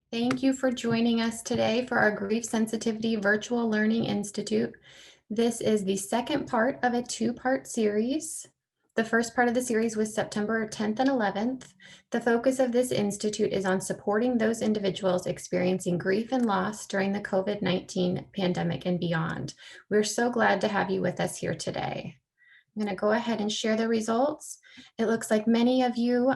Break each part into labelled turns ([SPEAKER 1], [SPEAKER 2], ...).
[SPEAKER 1] Thank you for joining us today for our Grief Sensitivity Virtual Learning Institute. This is the second part of a two-part series. The first part of the series was September 10th and 11th. The focus of this institute is on supporting those individuals experiencing grief and loss during the COVID-19 pandemic and beyond. We're so glad to have you with us here today. I'm going to go ahead and share the results. It looks like many of you,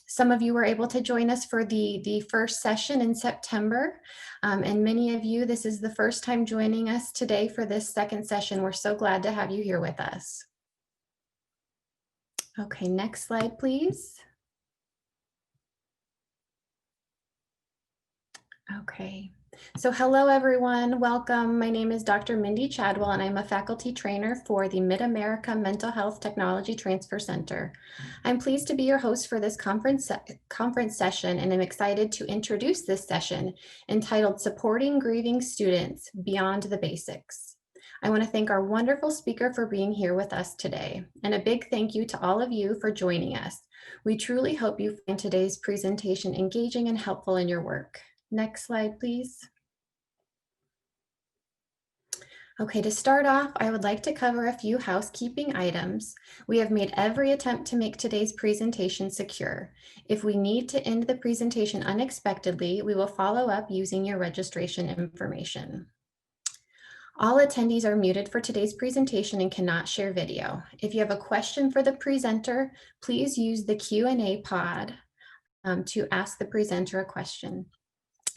[SPEAKER 1] some of you were able to join us for the first session in September. And many of you, this is the first time joining us today for this second session. We're so glad to have you here with us. Okay, next slide, please. Okay. So hello, everyone. Welcome. My name is Dr. Mindy Chadwell, and I'm a faculty trainer for the Mid-America Mental Health Technology Transfer Center. I'm pleased to be your host for this conference session, and I'm excited to introduce this session entitled Supporting Grieving Students Beyond the Basics. I want to thank our wonderful speaker for being here with us today, and a big thank you to all of you for joining us. We truly hope you find today's presentation engaging and helpful in your work. Next slide, please. Okay, to start off, I would like to cover a few housekeeping items. We have made every attempt to make today's presentation secure. If we need to end the presentation unexpectedly, we will follow up using your registration information. All attendees are muted for today's presentation and cannot share video. If you have a question for the presenter, please use the Q&A pod to ask the presenter a question.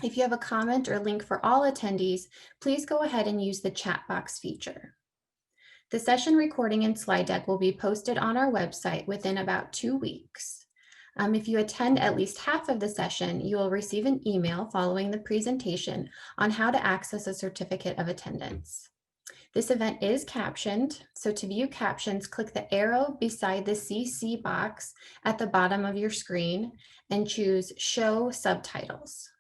[SPEAKER 1] If you have a comment or link for all attendees, please go ahead and use the chat box feature. The session recording and slide deck will be posted on our website within about 2 weeks. If you attend at least half of the session, you will receive an email following the presentation on how to access a certificate of attendance. This event is captioned, so to view captions, click the arrow beside the CC box at the bottom of your screen and choose Show Subtitles.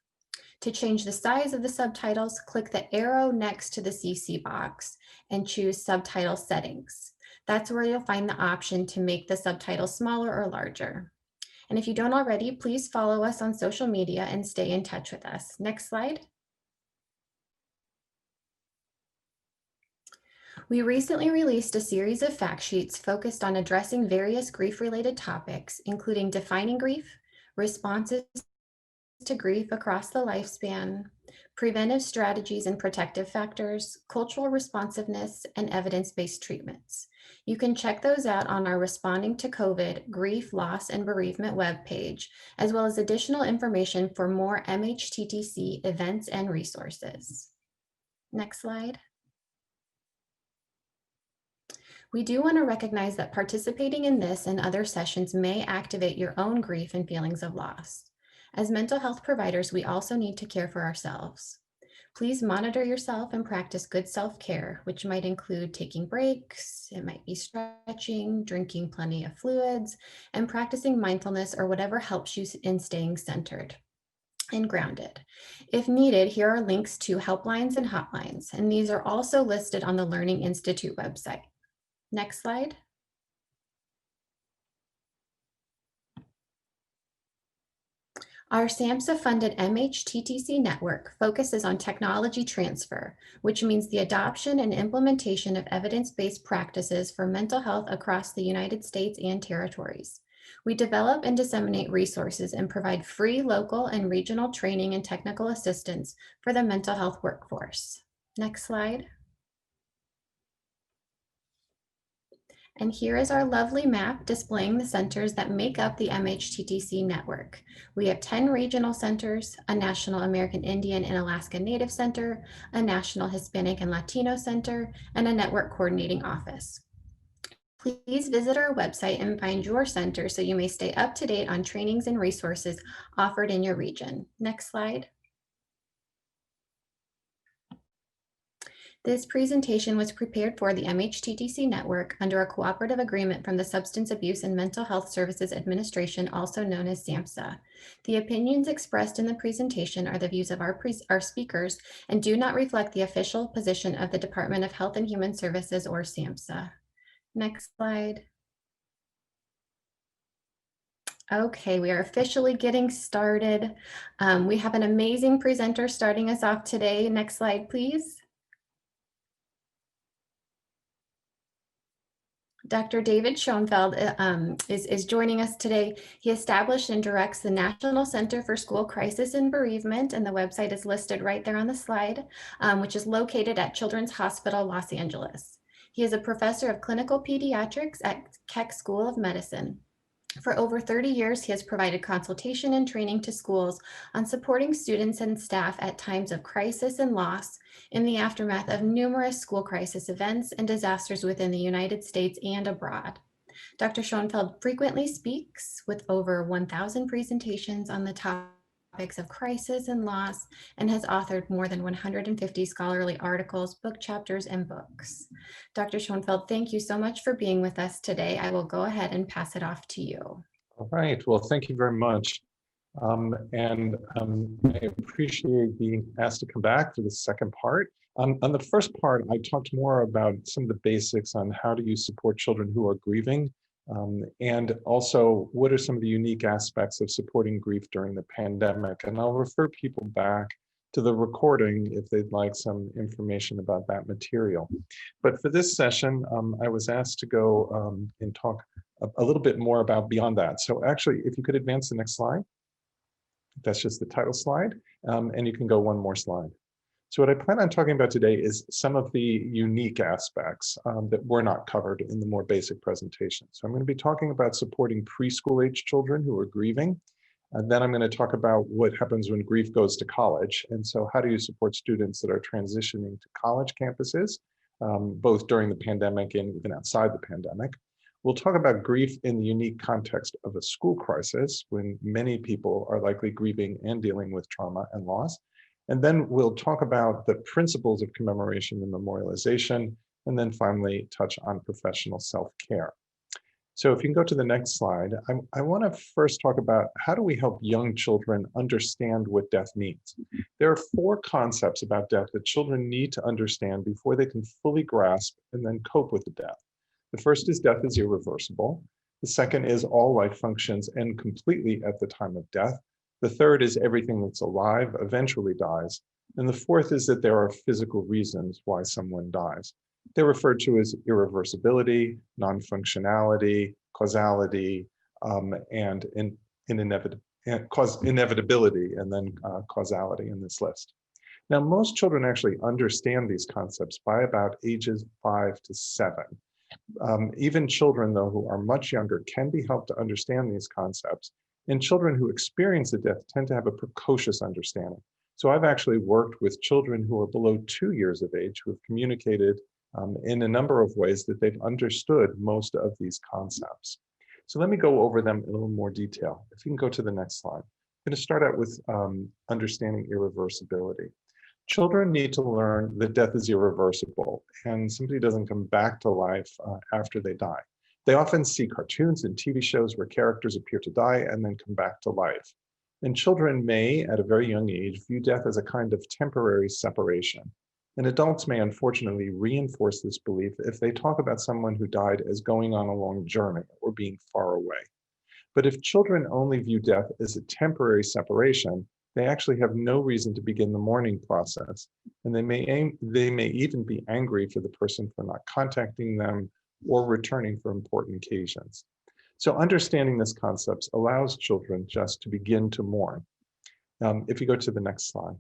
[SPEAKER 1] To change the size of the subtitles, click the arrow next to the CC box and choose Subtitle Settings. That's where you'll find the option to make the subtitles smaller or larger. And if you don't already, please follow us on social media and stay in touch with us. Next slide. We recently released a series of fact sheets focused on addressing various grief-related topics, including defining grief, responses to grief across the lifespan, preventive strategies and protective factors, cultural responsiveness, and evidence-based treatments. You can check those out on our Responding to COVID, Grief, Loss, and Bereavement webpage, as well as additional information for more MHTTC events and resources. Next slide. We do want to recognize that participating in this and other sessions may activate your own grief and feelings of loss. As mental health providers, we also need to care for ourselves. Please monitor yourself and practice good self-care, which might include taking breaks, it might be stretching, drinking plenty of fluids, and practicing mindfulness or whatever helps you in staying centered and grounded. If needed, here are links to helplines and hotlines, and these are also listed on the Learning Institute website. Next slide. Our SAMHSA-funded MHTTC network focuses on technology transfer, which means the adoption and implementation of evidence-based practices for mental health across the United States and territories. We develop and disseminate resources and provide free local and regional training and technical assistance for the mental health workforce. Next slide. And here is our lovely map displaying the centers that make up the MHTTC network. We have 10 regional centers, a National American Indian and Alaska Native Center, a National Hispanic and Latino Center, and a network coordinating office. Please visit our website and find your center so you may stay up to date on trainings and resources offered in your region. Next slide. This presentation was prepared for the MHTTC network under a cooperative agreement from the Substance Abuse and Mental Health Services Administration, also known as SAMHSA. The opinions expressed in the presentation are the views of our speakers and do not reflect the official position of the Department of Health and Human Services or SAMHSA. Next slide. Okay, we are officially getting started. We have an amazing presenter starting us off today. Next slide, please. Dr. David Schoenfeld is joining us today. He established and directs the National Center for School Crisis and Bereavement, and the website is listed right there on the slide, which is located at Children's Hospital, Los Angeles. He is a professor of clinical pediatrics at Keck School of Medicine. For over 30 years, he has provided consultation and training to schools on supporting students and staff at times of crisis and loss in the aftermath of numerous school crisis events and disasters within the United States and abroad. Dr. Schoenfeld frequently speaks with over 1,000 presentations on the topics of crisis and loss and has authored more than 150 scholarly articles, book chapters, and books. Dr. Schoenfeld, thank you so much for being with us today. I will go ahead and pass it off to you.
[SPEAKER 2] All right, well, thank you very much. I appreciate being asked to come back for the second part. On the first part, I talked more about some of the basics on how do you support children who are grieving, and also what are some of the unique aspects of supporting grief during the pandemic. And I'll refer people back to the recording if they'd like some information about that material. But for this session, I was asked to go and talk a little bit more about beyond that. So actually, if you could advance the next slide. That's just the title slide, and you can go one more slide. So what I plan on talking about today is some of the unique aspects that were not covered in the more basic presentation. So I'm going to be talking about supporting preschool-age children who are grieving, and then I'm going to talk about what happens when grief goes to college, and so how do you support students that are transitioning to college campuses, both during the pandemic and even outside the pandemic. We'll talk about grief in the unique context of a school crisis when many people are likely grieving and dealing with trauma and loss. And then we'll talk about the principles of commemoration and memorialization, and then finally touch on professional self-care. So if you can go to the next slide, I want to first talk about how do we help young children understand what death means. There are 4 concepts about death that children need to understand before they can fully grasp and then cope with the death. The first is death is irreversible. The second is all life functions end completely at the time of death. The third is everything that's alive eventually dies. And the fourth is that there are physical reasons why someone dies. They're referred to as irreversibility, non-functionality, causality, and inevitability, and then causality in this list. Now, most children actually understand these concepts by about ages 5 to 7. Even children, though, who are much younger can be helped to understand these concepts. And children who experience a death tend to have a precocious understanding. So I've actually worked with children who are below 2 years of age who have communicated in a number of ways that they've understood most of these concepts. So let me go over them in a little more detail. If you can go to the next slide. I'm going to start out with understanding irreversibility. Children need to learn that death is irreversible and somebody doesn't come back to life after they die. They often see cartoons and TV shows where characters appear to die and then come back to life. And children may, at a very young age, view death as a kind of temporary separation. And adults may unfortunately reinforce this belief if they talk about someone who died as going on a long journey or being far away. But if children only view death as a temporary separation, they actually have no reason to begin the mourning process. And they may even be angry for the person for not contacting them or returning for important occasions. So understanding this concept allows children just to begin to mourn. If you go to the next slide.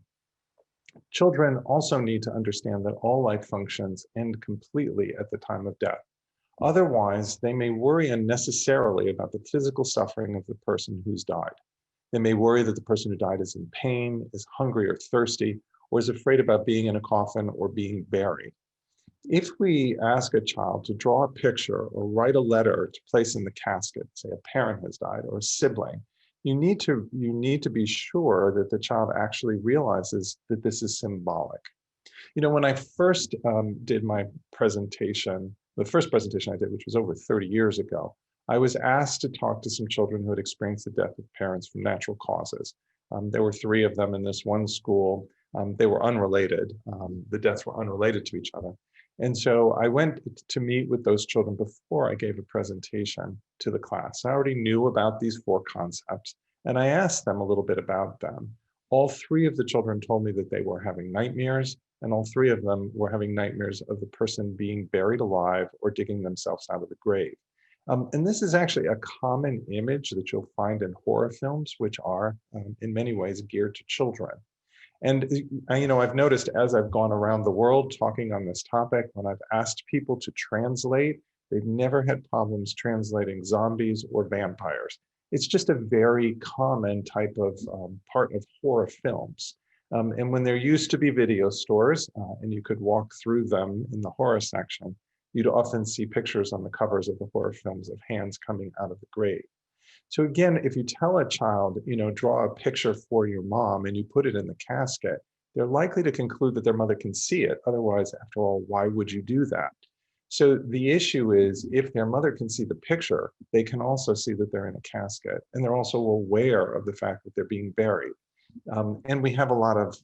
[SPEAKER 2] Children also need to understand that all life functions end completely at the time of death. Otherwise, they may worry unnecessarily about the physical suffering of the person who's died. They may worry that the person who died is in pain, is hungry or thirsty, or is afraid about being in a coffin or being buried. If we ask a child to draw a picture or write a letter to place in the casket, say a parent has died or a sibling, you need to be sure that the child actually realizes that this is symbolic. You know, when I first did my presentation, the first presentation I did, which was over 30 years ago, I was asked to talk to some children who had experienced the death of parents from natural causes. There were 3 of them in this one school. They were unrelated. The deaths were unrelated to each other. And so I went to meet with those children before I gave a presentation to the class. I already knew about these four concepts, and I asked them a little bit about them. All three of the children told me that they were having nightmares, and all three of them were having nightmares of the person being buried alive or digging themselves out of the grave. And this is actually a common image that you'll find in horror films, which are in many ways geared to children. And I've noticed as I've gone around the world talking on this topic, when I've asked people to translate, they've never had problems translating zombies or vampires. It's just a very common type of part of horror films. And when there used to be video stores and you could walk through them in the horror section, you'd often see pictures on the covers of the horror films of hands coming out of the grave. So again, if you tell a child, draw a picture for your mom and you put it in the casket, they're likely to conclude that their mother can see it. Otherwise, after all, why would you do that? So the issue is if their mother can see the picture, they can also see that they're in a casket. And they're also aware of the fact that they're being buried. And we have a lot of,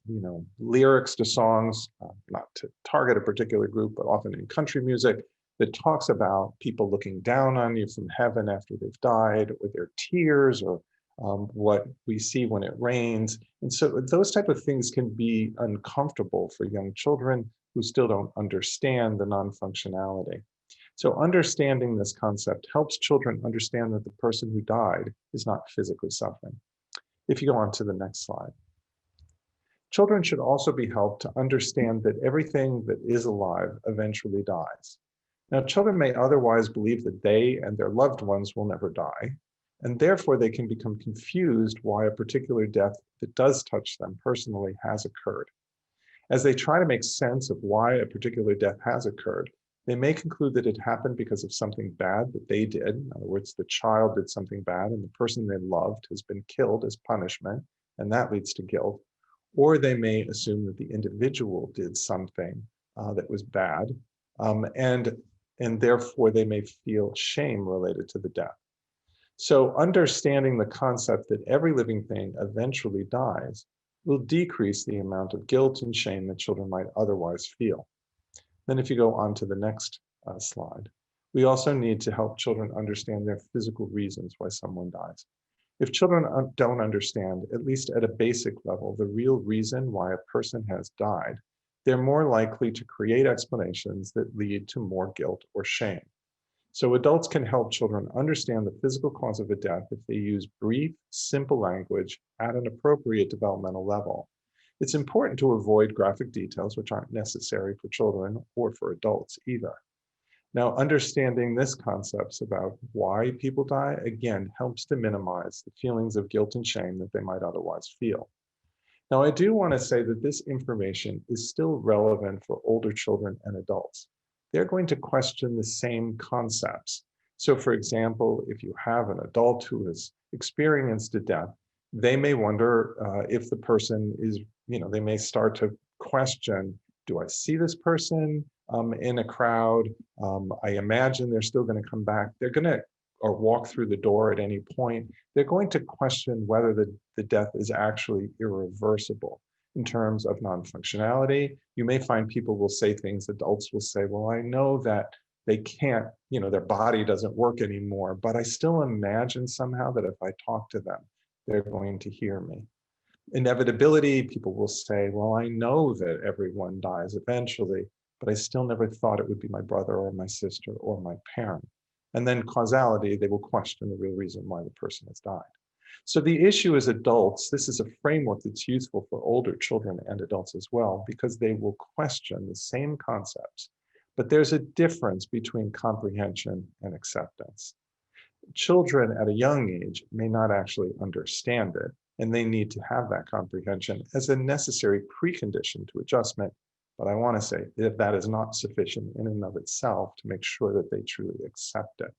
[SPEAKER 2] lyrics to songs, not to target a particular group, but often in country music, that talks about people looking down on you from heaven after they've died, or their tears, or what we see when it rains. And so those type of things can be uncomfortable for young children who still don't understand the non-functionality. So understanding this concept helps children understand that the person who died is not physically suffering. If you go on to the next slide. Children should also be helped to understand that everything that is alive eventually dies. Now, children may otherwise believe that they and their loved ones will never die, and therefore they can become confused why a particular death that does touch them personally has occurred. As they try to make sense of why a particular death has occurred, they may conclude that it happened because of something bad that they did. In other words, the child did something bad and the person they loved has been killed as punishment, and that leads to guilt. Or they may assume that the individual did something that was bad, and therefore they may feel shame related to the death. So understanding the concept that every living thing eventually dies will decrease the amount of guilt and shame that children might otherwise feel. Then if you go on to the next slide, we also need to help children understand their physical reasons why someone dies. If children don't understand, at least at a basic level, the real reason why a person has died, they're more likely to create explanations that lead to more guilt or shame. So adults can help children understand the physical cause of a death if they use brief, simple language at an appropriate developmental level. It's important to avoid graphic details which aren't necessary for children or for adults either. Now, understanding this concepts about why people die, again, helps to minimize the feelings of guilt and shame that they might otherwise feel. Now, I do want to say that this information is still relevant for older children and adults. They're going to question the same concepts. So, for example, if you have an adult who has experienced a death, they may wonder if the person is, they may start to question, do I see this person in a crowd? I imagine they're still going to come back. They're going to, or walk through the door at any point. They're going to question whether the death is actually irreversible in terms of non-functionality. You may find people will say things, adults will say, well, I know that they can't, their body doesn't work anymore, but I still imagine somehow that if I talk to them, they're going to hear me. Inevitability, people will say, well, I know that everyone dies eventually, but I still never thought it would be my brother or my sister or my parent. And then causality, they will question the real reason why the person has died. So the issue is adults, this is a framework that's useful for older children and adults as well, because they will question the same concepts, but there's a difference between comprehension and acceptance. Children at a young age may not actually understand it, and they need to have that comprehension as a necessary precondition to adjustment. But I want to say that that is not sufficient in and of itself to make sure that they truly accept it.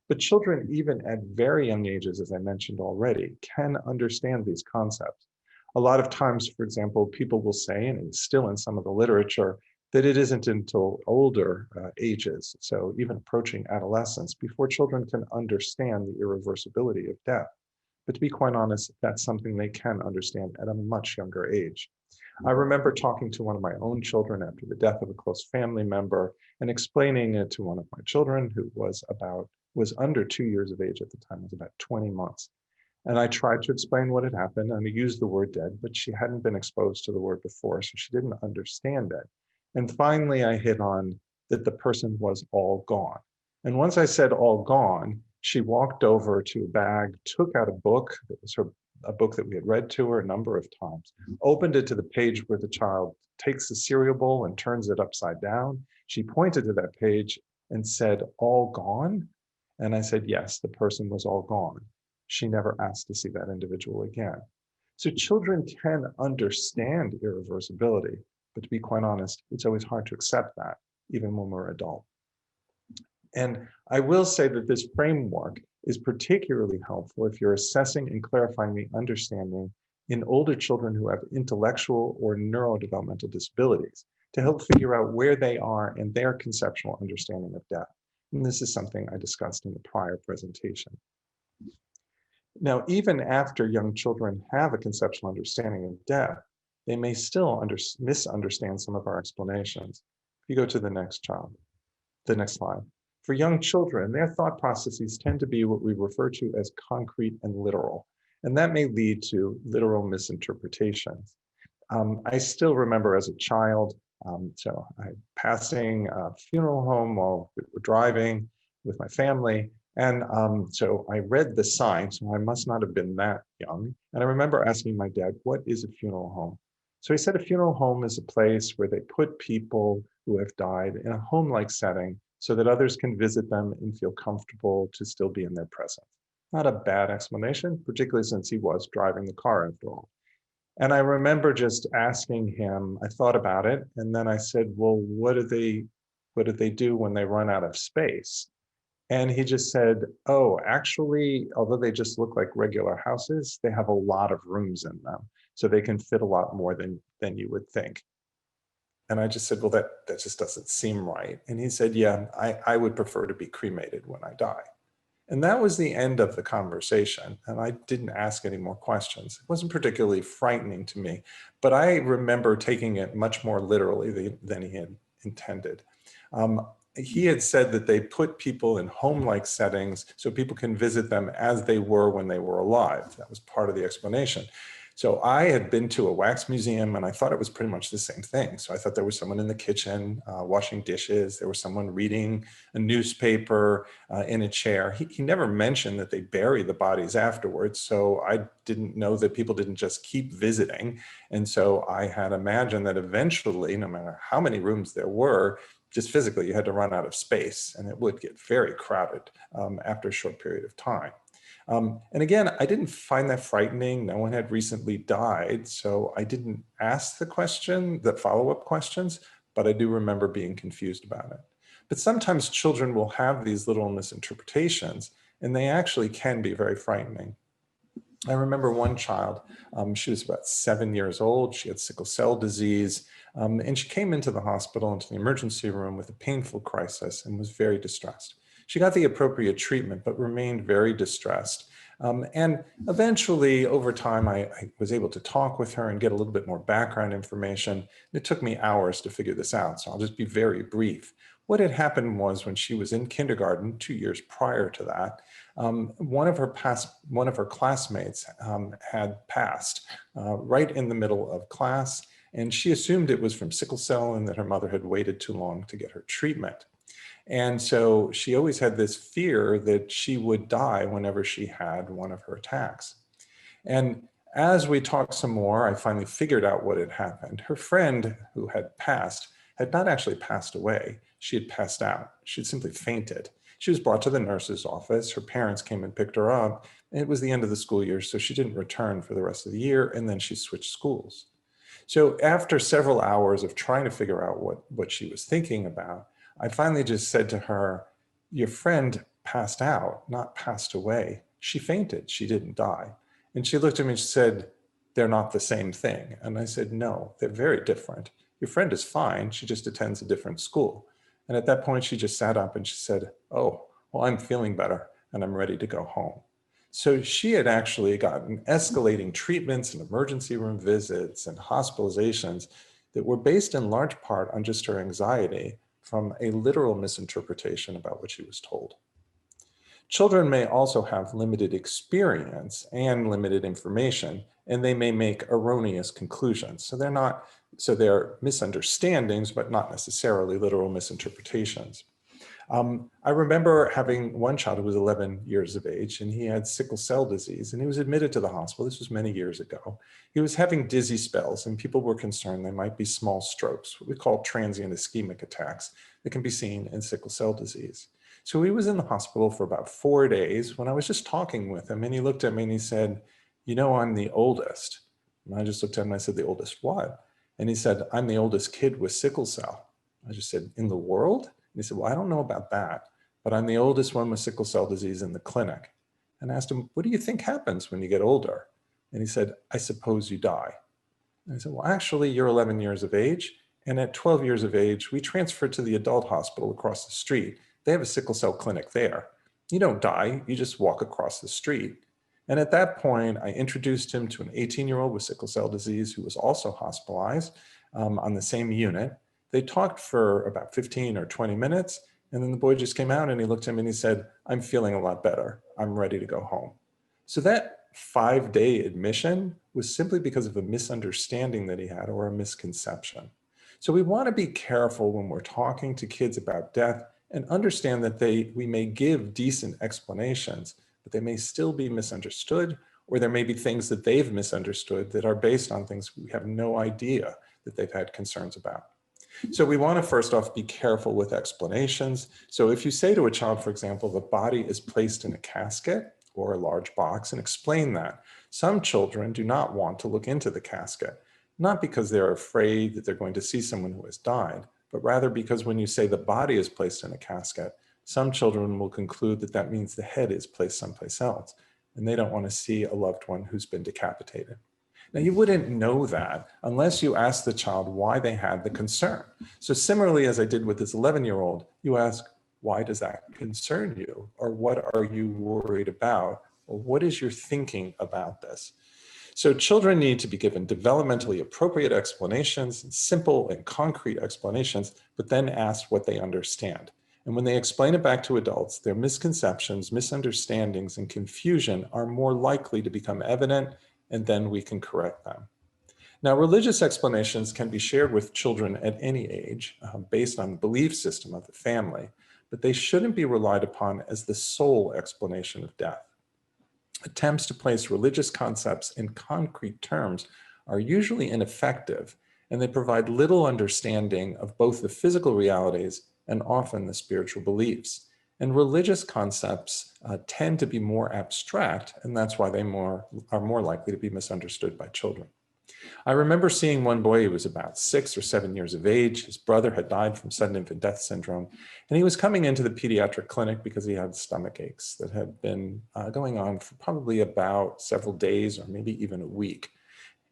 [SPEAKER 2] But children, even at very young ages, as I mentioned already, can understand these concepts. A lot of times, for example, people will say, and it's still in some of the literature, that it isn't until older ages, so even approaching adolescence, before children can understand the irreversibility of death. But to be quite honest, that's something they can understand at a much younger age. I remember talking to one of my own children after the death of a close family member and explaining it to one of my children who was under 2 years of age at the time, was about 20 months. And I tried to explain what had happened, and I used the word dead, but she hadn't been exposed to the word before, so she didn't understand it. And finally, I hit on that the person was all gone. And once I said all gone, she walked over to a bag, took out a book that was a book that we had read to her a number of times, opened it to the page where the child takes the cereal bowl and turns it upside down. She pointed to that page and said, "All gone?" And I said, yes, the person was all gone. She never asked to see that individual again. So children can understand irreversibility, but to be quite honest, it's always hard to accept that, even when we're adult. And I will say that this framework is particularly helpful if you're assessing and clarifying the understanding in older children who have intellectual or neurodevelopmental disabilities to help figure out where they are in their conceptual understanding of death. And this is something I discussed in the prior presentation. Now, even after young children have a conceptual understanding of death, they may still misunderstand some of our explanations. If you go to the next slide. For young children, their thought processes tend to be what we refer to as concrete and literal, and that may lead to literal misinterpretations. I still remember as a child, I passing a funeral home while we were driving with my family, and so I read the sign, so I must not have been that young. And I remember asking my dad, "What is a funeral home?" So he said a funeral home is a place where they put people who have died in a home-like setting so that others can visit them and feel comfortable to still be in their presence. Not a bad explanation, particularly since he was driving the car after all. And I remember just asking him, I thought about it, and then I said, well, what do they do when they run out of space? And he just said, oh, actually, although they just look like regular houses, they have a lot of rooms in them. So they can fit a lot more than you would think. And I just said, well, that just doesn't seem right. And he said, yeah, I would prefer to be cremated when I die. And that was the end of the conversation. And I didn't ask any more questions. It wasn't particularly frightening to me, but I remember taking it much more literally than he had intended. He had said that they put people in home-like settings so people can visit them as they were when they were alive. That was part of the explanation. So I had been to a wax museum and I thought it was pretty much the same thing. So I thought there was someone in the kitchen washing dishes. There was someone reading a newspaper in a chair. He never mentioned that they bury the bodies afterwards. So I didn't know that people didn't just keep visiting. And so I had imagined that eventually, no matter how many rooms there were, just physically, you had to run out of space and it would get very crowded after a short period of time. And again, I didn't find that frightening. No one had recently died, so I didn't ask the follow-up questions, but I do remember being confused about it. But sometimes children will have these little misinterpretations, and they actually can be very frightening. I remember one child, she was about 7 years old, she had sickle cell disease, and she came into the hospital, into the emergency room with a painful crisis and was very distressed. She got the appropriate treatment, but remained very distressed. And eventually, over time, I was able to talk with her and get a little bit more background information. It took me hours to figure this out, so I'll just be very brief. What had happened was when she was in kindergarten, 2 years prior to that, one of her classmates had passed right in the middle of class, and she assumed it was from sickle cell and that her mother had waited too long to get her treatment. And so she always had this fear that she would die whenever she had one of her attacks. And as we talked some more, I finally figured out what had happened. Her friend who had passed had not actually passed away. She had passed out. She had simply fainted. She was brought to the nurse's office. Her parents came and picked her up. It was the end of the school year, so she didn't return for the rest of the year, and then she switched schools. So after several hours of trying to figure out what she was thinking about, I finally just said to her, your friend passed out, not passed away. She fainted, she didn't die. And she looked at me and she said, they're not the same thing. And I said, no, they're very different. Your friend is fine, she just attends a different school. And at that point, she just sat up and she said, oh, well, I'm feeling better and I'm ready to go home. So she had actually gotten escalating treatments and emergency room visits and hospitalizations that were based in large part on just her anxiety from a literal misinterpretation about what she was told. Children may also have limited experience and limited information, and they may make erroneous conclusions. So they're misunderstandings, but not necessarily literal misinterpretations. I remember having one child who was 11 years of age, and he had sickle cell disease, and he was admitted to the hospital. This was many years ago. He was having dizzy spells, and people were concerned they might be small strokes, what we call transient ischemic attacks that can be seen in sickle cell disease. So he was in the hospital for about 4 days when I was just talking with him, and he looked at me and he said, "You know, I'm the oldest." And I just looked at him and I said, "The oldest what?" And he said, "I'm the oldest kid with sickle cell." I just said, "In the world?" And he said, "Well, I don't know about that, but I'm the oldest one with sickle cell disease in the clinic." And I asked him, "What do you think happens when you get older?" And he said, "I suppose you die." And I said, "Well, actually, you're 11 years of age. And at 12 years of age, we transferred to the adult hospital across the street. They have a sickle cell clinic there. You don't die, you just walk across the street." And at that point, I introduced him to an 18-year-old with sickle cell disease who was also hospitalized on the same unit. They talked for about 15 or 20 minutes, and then the boy just came out and he looked at me and he said, "I'm feeling a lot better. I'm ready to go home." So that 5-day admission was simply because of a misunderstanding that he had or a misconception. So we want to be careful when we're talking to kids about death and understand that we may give decent explanations, but they may still be misunderstood, or there may be things that they've misunderstood that are based on things we have no idea that they've had concerns about. So we want to first off be careful with explanations. So if you say to a child, for example, the body is placed in a casket or a large box, and explain that. Some children do not want to look into the casket, not because they're afraid that they're going to see someone who has died, but rather because when you say the body is placed in a casket, some children will conclude that that means the head is placed someplace else, and they don't want to see a loved one who's been decapitated. Now, you wouldn't know that unless you asked the child why they had the concern. So similarly, as I did with this 11-year-old, you ask, why does that concern you? Or what are you worried about? Or what is your thinking about this? So children need to be given developmentally appropriate explanations, and simple and concrete explanations, but then asked what they understand. And when they explain it back to adults, their misconceptions, misunderstandings, and confusion are more likely to become evident, and then we can correct them. Now, religious explanations can be shared with children at any age based on the belief system of the family, but they shouldn't be relied upon as the sole explanation of death. Attempts to place religious concepts in concrete terms are usually ineffective, and they provide little understanding of both the physical realities and often the spiritual beliefs. And religious concepts tend to be more abstract, and that's why they are more likely to be misunderstood by children. I remember seeing one boy who was about 6 or 7 years of age. His brother had died from sudden infant death syndrome, and he was coming into the pediatric clinic because he had stomach aches that had been going on for probably about several days or maybe even a week.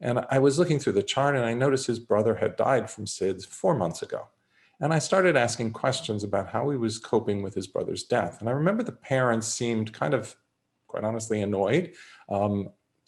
[SPEAKER 2] And I was looking through the chart and I noticed his brother had died from SIDS 4 months ago. And I started asking questions about how he was coping with his brother's death. And I remember the parents seemed kind of, quite honestly, annoyed.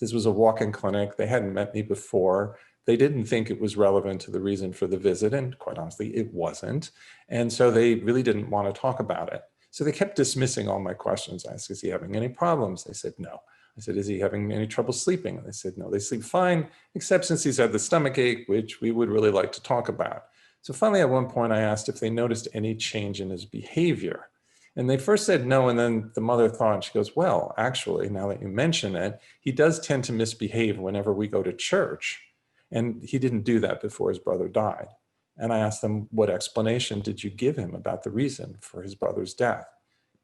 [SPEAKER 2] This was a walk-in clinic. They hadn't met me before. They didn't think it was relevant to the reason for the visit, and quite honestly, it wasn't. And so they really didn't want to talk about it. So they kept dismissing all my questions. I asked, "Is he having any problems?" They said, "No." I said, "Is he having any trouble sleeping?" And they said, "No, they sleep fine, except since he's had the stomach ache, which we would really like to talk about." So finally, at one point, I asked if they noticed any change in his behavior. And they first said no, and then the mother thought, she goes, "Well, actually, now that you mention it, he does tend to misbehave whenever we go to church. And he didn't do that before his brother died." And I asked them, "What explanation did you give him about the reason for his brother's death?"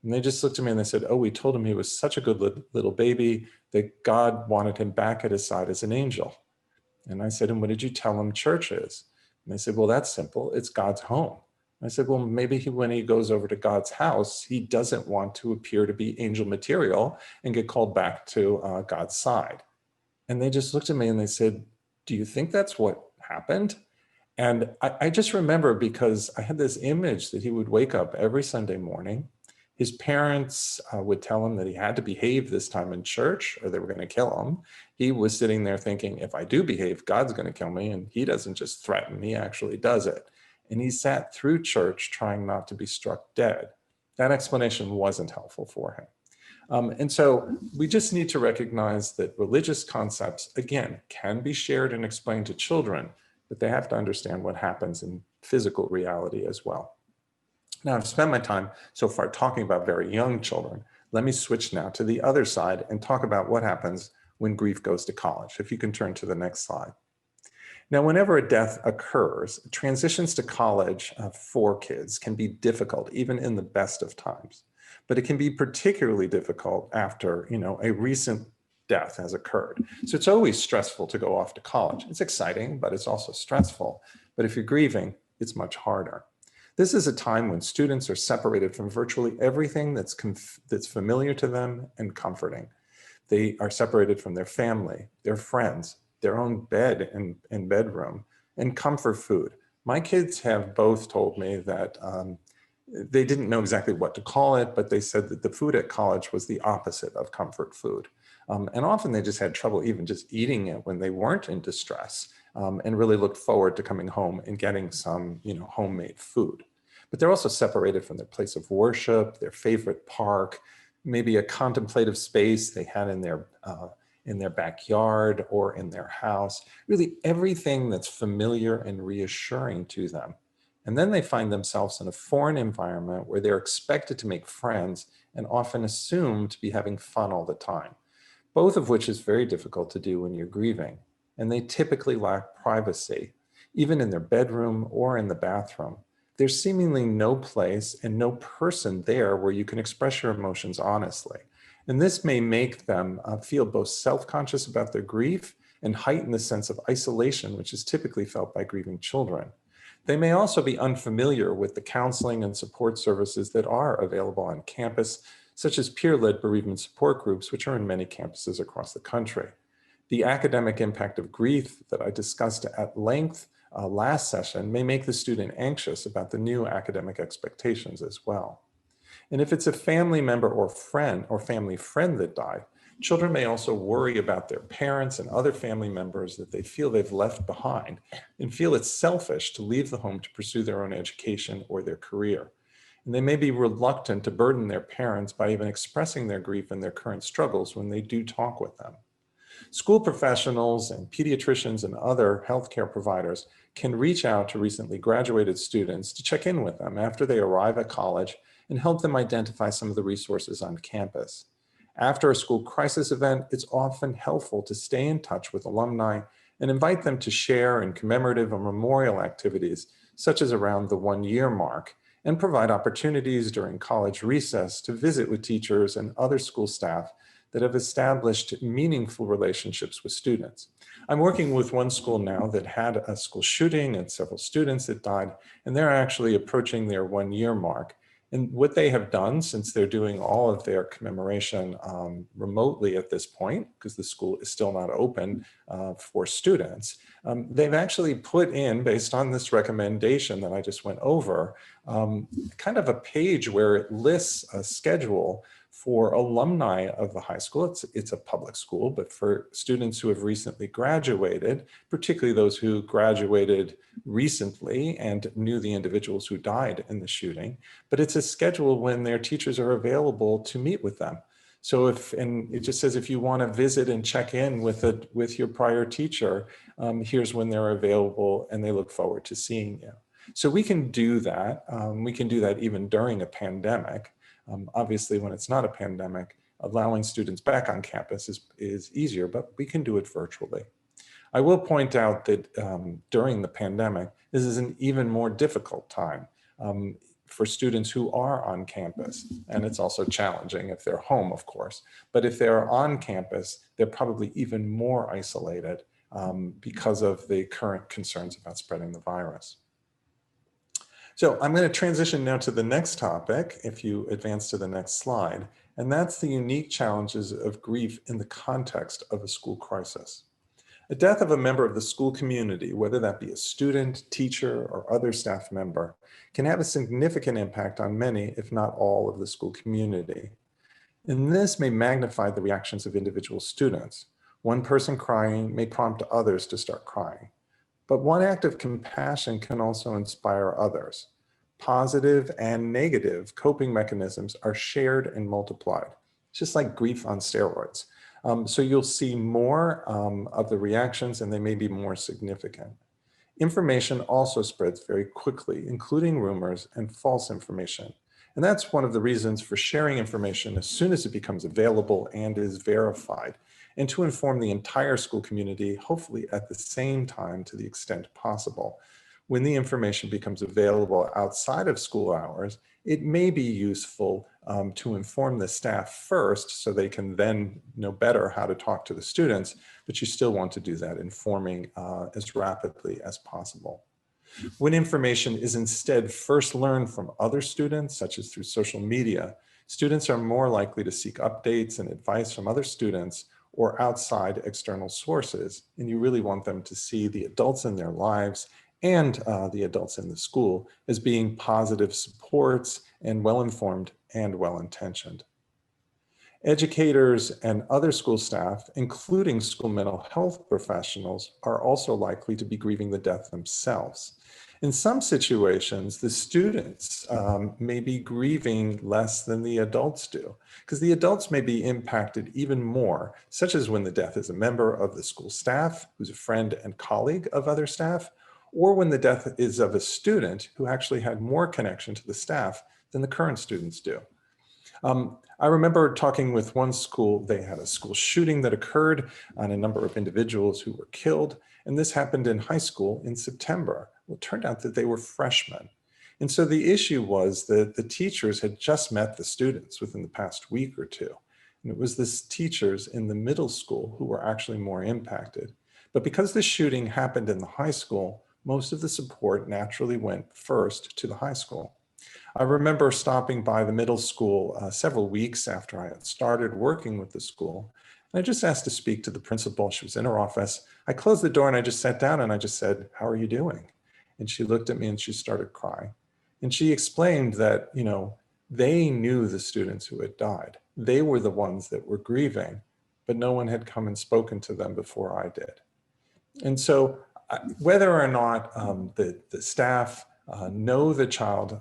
[SPEAKER 2] And they just looked at me and they said, "Oh, we told him he was such a good little baby that God wanted him back at his side as an angel." And I said, "And what did you tell him church is?" And they said, "Well, that's simple. It's God's home." I said, "Well, maybe when he goes over to God's house, he doesn't want to appear to be angel material and get called back to God's side." And they just looked at me and they said, "Do you think that's what happened?" And I just remember, because I had this image that he would wake up every Sunday morning His parents would tell him that he had to behave this time in church or they were going to kill him. He was sitting there thinking, if I do behave, God's going to kill me. And he doesn't just threaten, he actually does it. And he sat through church trying not to be struck dead. That explanation wasn't helpful for him. And so we just need to recognize that religious concepts, again, can be shared and explained to children, but they have to understand what happens in physical reality as well. Now, I've spent my time so far talking about very young children. Let me switch now to the other side and talk about what happens when grief goes to college. If you can turn to the next slide. Now, whenever a death occurs, transitions to college for kids can be difficult, even in the best of times. But it can be particularly difficult after, a recent death has occurred. So it's always stressful to go off to college. It's exciting, but it's also stressful. But if you're grieving, it's much harder. This is a time when students are separated from virtually everything that's familiar to them and comforting. They are separated from their family, their friends, their own bed and bedroom, and comfort food. My kids have both told me that they didn't know exactly what to call it, but they said that the food at college was the opposite of comfort food. And often they just had trouble even just eating it when they weren't in distress, and really looked forward to coming home and getting some, homemade food. But they're also separated from their place of worship, their favorite park, maybe a contemplative space they had in their backyard or in their house, really everything that's familiar and reassuring to them. And then they find themselves in a foreign environment where they're expected to make friends and often assumed to be having fun all the time, both of which is very difficult to do when you're grieving. And they typically lack privacy, even in their bedroom or in the bathroom. There's seemingly no place and no person there where you can express your emotions honestly. And this may make them feel both self-conscious about their grief and heighten the sense of isolation, which is typically felt by grieving children. They may also be unfamiliar with the counseling and support services that are available on campus, such as peer-led bereavement support groups, which are in many campuses across the country. The academic impact of grief that I discussed at length last session may make the student anxious about the new academic expectations as well. And if it's a family member or friend or family friend that died, children may also worry about their parents and other family members that they feel they've left behind and feel it's selfish to leave the home to pursue their own education or their career. And they may be reluctant to burden their parents by even expressing their grief and their current struggles when they do talk with them. School professionals and pediatricians and other healthcare providers can reach out to recently graduated students to check in with them after they arrive at college and help them identify some of the resources on campus. After a school crisis event, it's often helpful to stay in touch with alumni and invite them to share in commemorative or memorial activities, such as around the 1-year mark, and provide opportunities during college recess to visit with teachers and other school staff that have established meaningful relationships with students. I'm working with one school now that had a school shooting and several students that died, and they're actually approaching their 1-year mark. And what they have done, since they're doing all of their commemoration remotely at this point, because the school is still not open for students, they've actually put in, based on this recommendation that I just went over, kind of a page where it lists a schedule for alumni of the high school. It's a public school, but for students who have recently graduated, particularly those who graduated recently and knew the individuals who died in the shooting, but it's a schedule when their teachers are available to meet with them. So and it just says, if you want to visit and check in with your prior teacher, here's when they're available and they look forward to seeing you. So we can do that. We can do that even during a pandemic. Obviously, when it's not a pandemic, allowing students back on campus is easier, but we can do it virtually. I will point out that during the pandemic, this is an even more difficult time for students who are on campus. And it's also challenging if they're home, of course. But if they're on campus, they're probably even more isolated because of the current concerns about spreading the virus. So I'm going to transition now to the next topic, if you advance to the next slide, and that's the unique challenges of grief in the context of a school crisis. A death of a member of the school community, whether that be a student, teacher, or other staff member, can have a significant impact on many, if not all, of the school community. And this may magnify the reactions of individual students. One person crying may prompt others to start crying. But one act of compassion can also inspire others. Positive and negative coping mechanisms are shared and multiplied, just like grief on steroids. So you'll see more of the reactions, and they may be more significant. Information also spreads very quickly, including rumors and false information. And that's one of the reasons for sharing information as soon as it becomes available and is verified, and to inform the entire school community, hopefully at the same time to the extent possible. When the information becomes available outside of school hours, it may be useful to inform the staff first so they can then know better how to talk to the students, but you still want to do that informing as rapidly as possible. When information is instead first learned from other students, such as through social media, students are more likely to seek updates and advice from other students or outside external sources. And you really want them to see the adults in their lives and the adults in the school as being positive supports and well-informed and well-intentioned. Educators and other school staff, including school mental health professionals, are also likely to be grieving the death themselves. In some situations, the students may be grieving less than the adults do, because the adults may be impacted even more, such as when the death is a member of the school staff, who's a friend and colleague of other staff, or when the death is of a student who actually had more connection to the staff than the current students do. I remember talking with one school. They had a school shooting that occurred on a number of individuals who were killed. And this happened in high school in September. Well, it turned out that they were freshmen. And so the issue was that the teachers had just met the students within the past week or two. And it was the teachers in the middle school who were actually more impacted. But because the shooting happened in the high school, most of the support naturally went first to the high school. I remember stopping by the middle school several weeks after I had started working with the school. And I just asked to speak to the principal. She was in her office. I closed the door and I just sat down and I just said, "How are you doing?" And she looked at me and she started crying. And she explained that, they knew the students who had died. They were the ones that were grieving, but no one had come and spoken to them before I did. And so whether or not the staff know the child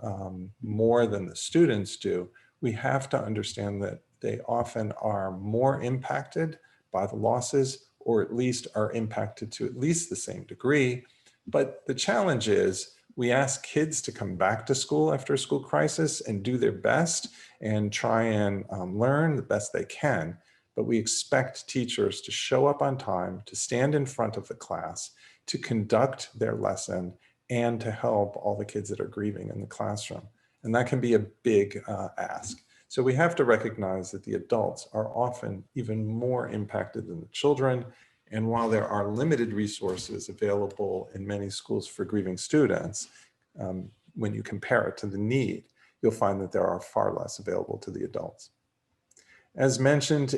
[SPEAKER 2] more than the students do, we have to understand that they often are more impacted by the losses, or at least are impacted to at least the same degree. But the challenge is we ask kids to come back to school after a school crisis and do their best and try and learn the best they can. But we expect teachers to show up on time, to stand in front of the class, to conduct their lesson, and to help all the kids that are grieving in the classroom. And that can be a big ask. So we have to recognize that the adults are often even more impacted than the children. And while there are limited resources available in many schools for grieving students, when you compare it to the need, you'll find that there are far less available to the adults. As mentioned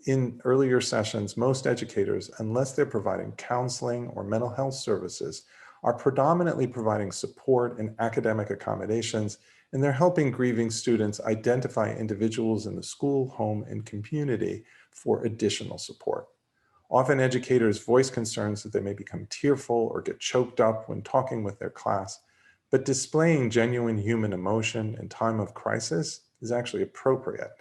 [SPEAKER 2] in earlier sessions, most educators, unless they're providing counseling or mental health services, are predominantly providing support and academic accommodations, and they're helping grieving students identify individuals in the school, home, and community for additional support. Often educators voice concerns that they may become tearful or get choked up when talking with their class, but displaying genuine human emotion in time of crisis is actually appropriate.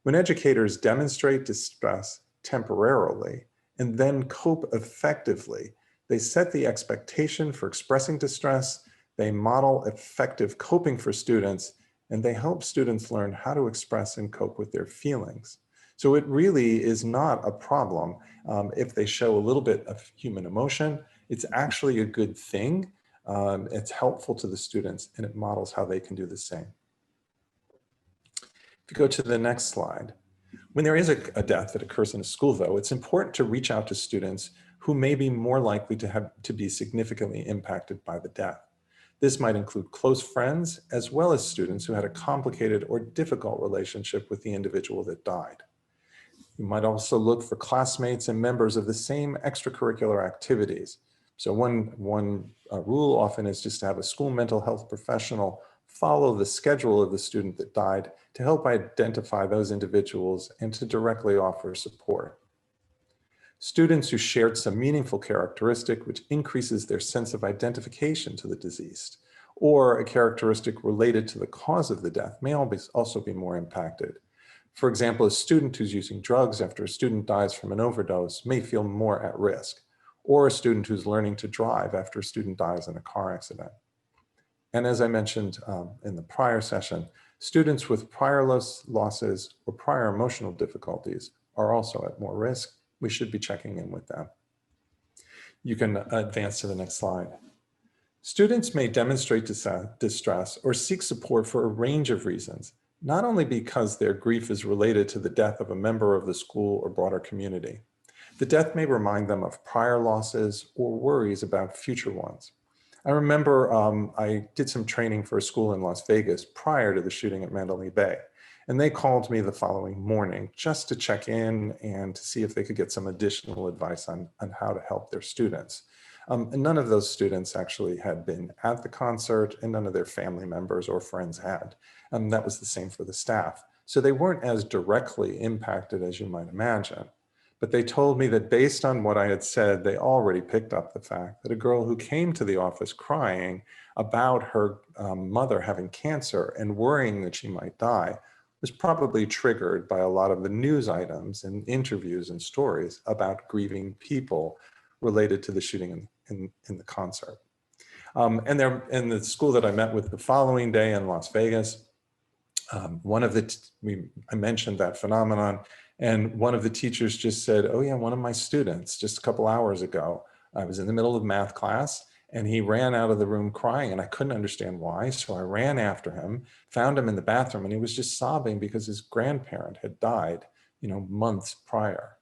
[SPEAKER 2] When educators demonstrate distress temporarily and then cope effectively, they set the expectation for expressing distress, they model effective coping for students, and they help students learn how to express and cope with their feelings. So it really is not a problem if they show a little bit of human emotion. It's actually a good thing. It's helpful to the students, and it models how they can do the same. If you go to the next slide. When there is a death that occurs in a school, though, it's important to reach out to students who may be more likely to be significantly impacted by the death. This might include close friends, as well as students who had a complicated or difficult relationship with the individual that died. You might also look for classmates and members of the same extracurricular activities. So one rule often is just to have a school mental health professional follow the schedule of the student that died to help identify those individuals and to directly offer support. Students who shared some meaningful characteristic which increases their sense of identification to the deceased, or a characteristic related to the cause of the death may also be more impacted. For example, a student who's using drugs after a student dies from an overdose may feel more at risk, or a student who's learning to drive after a student dies in a car accident. And as I mentioned in the prior session, students with prior losses or prior emotional difficulties are also at more risk. We should be checking in with them. You can advance to the next slide. Students may demonstrate distress or seek support for a range of reasons, not only because their grief is related to the death of a member of the school or broader community. The death may remind them of prior losses or worries about future ones. I remember I did some training for a school in Las Vegas prior to the shooting at Mandalay Bay. And they called me the following morning just to check in and to see if they could get some additional advice on how to help their students. And none of those students actually had been at the concert, and none of their family members or friends had. That was the same for the staff. So they weren't as directly impacted as you might imagine. But they told me that based on what I had said, they already picked up the fact that a girl who came to the office crying about her mother having cancer and worrying that she might die was probably triggered by a lot of the news items and interviews and stories about grieving people related to the shooting in the concert. And in the school that I met with the following day in Las Vegas, I mentioned that phenomenon, and one of the teachers just said, oh yeah, one of my students just a couple hours ago, I was in the middle of math class and he ran out of the room crying and I couldn't understand why. So I ran after him, found him in the bathroom, and he was just sobbing because his grandparent had died, months prior.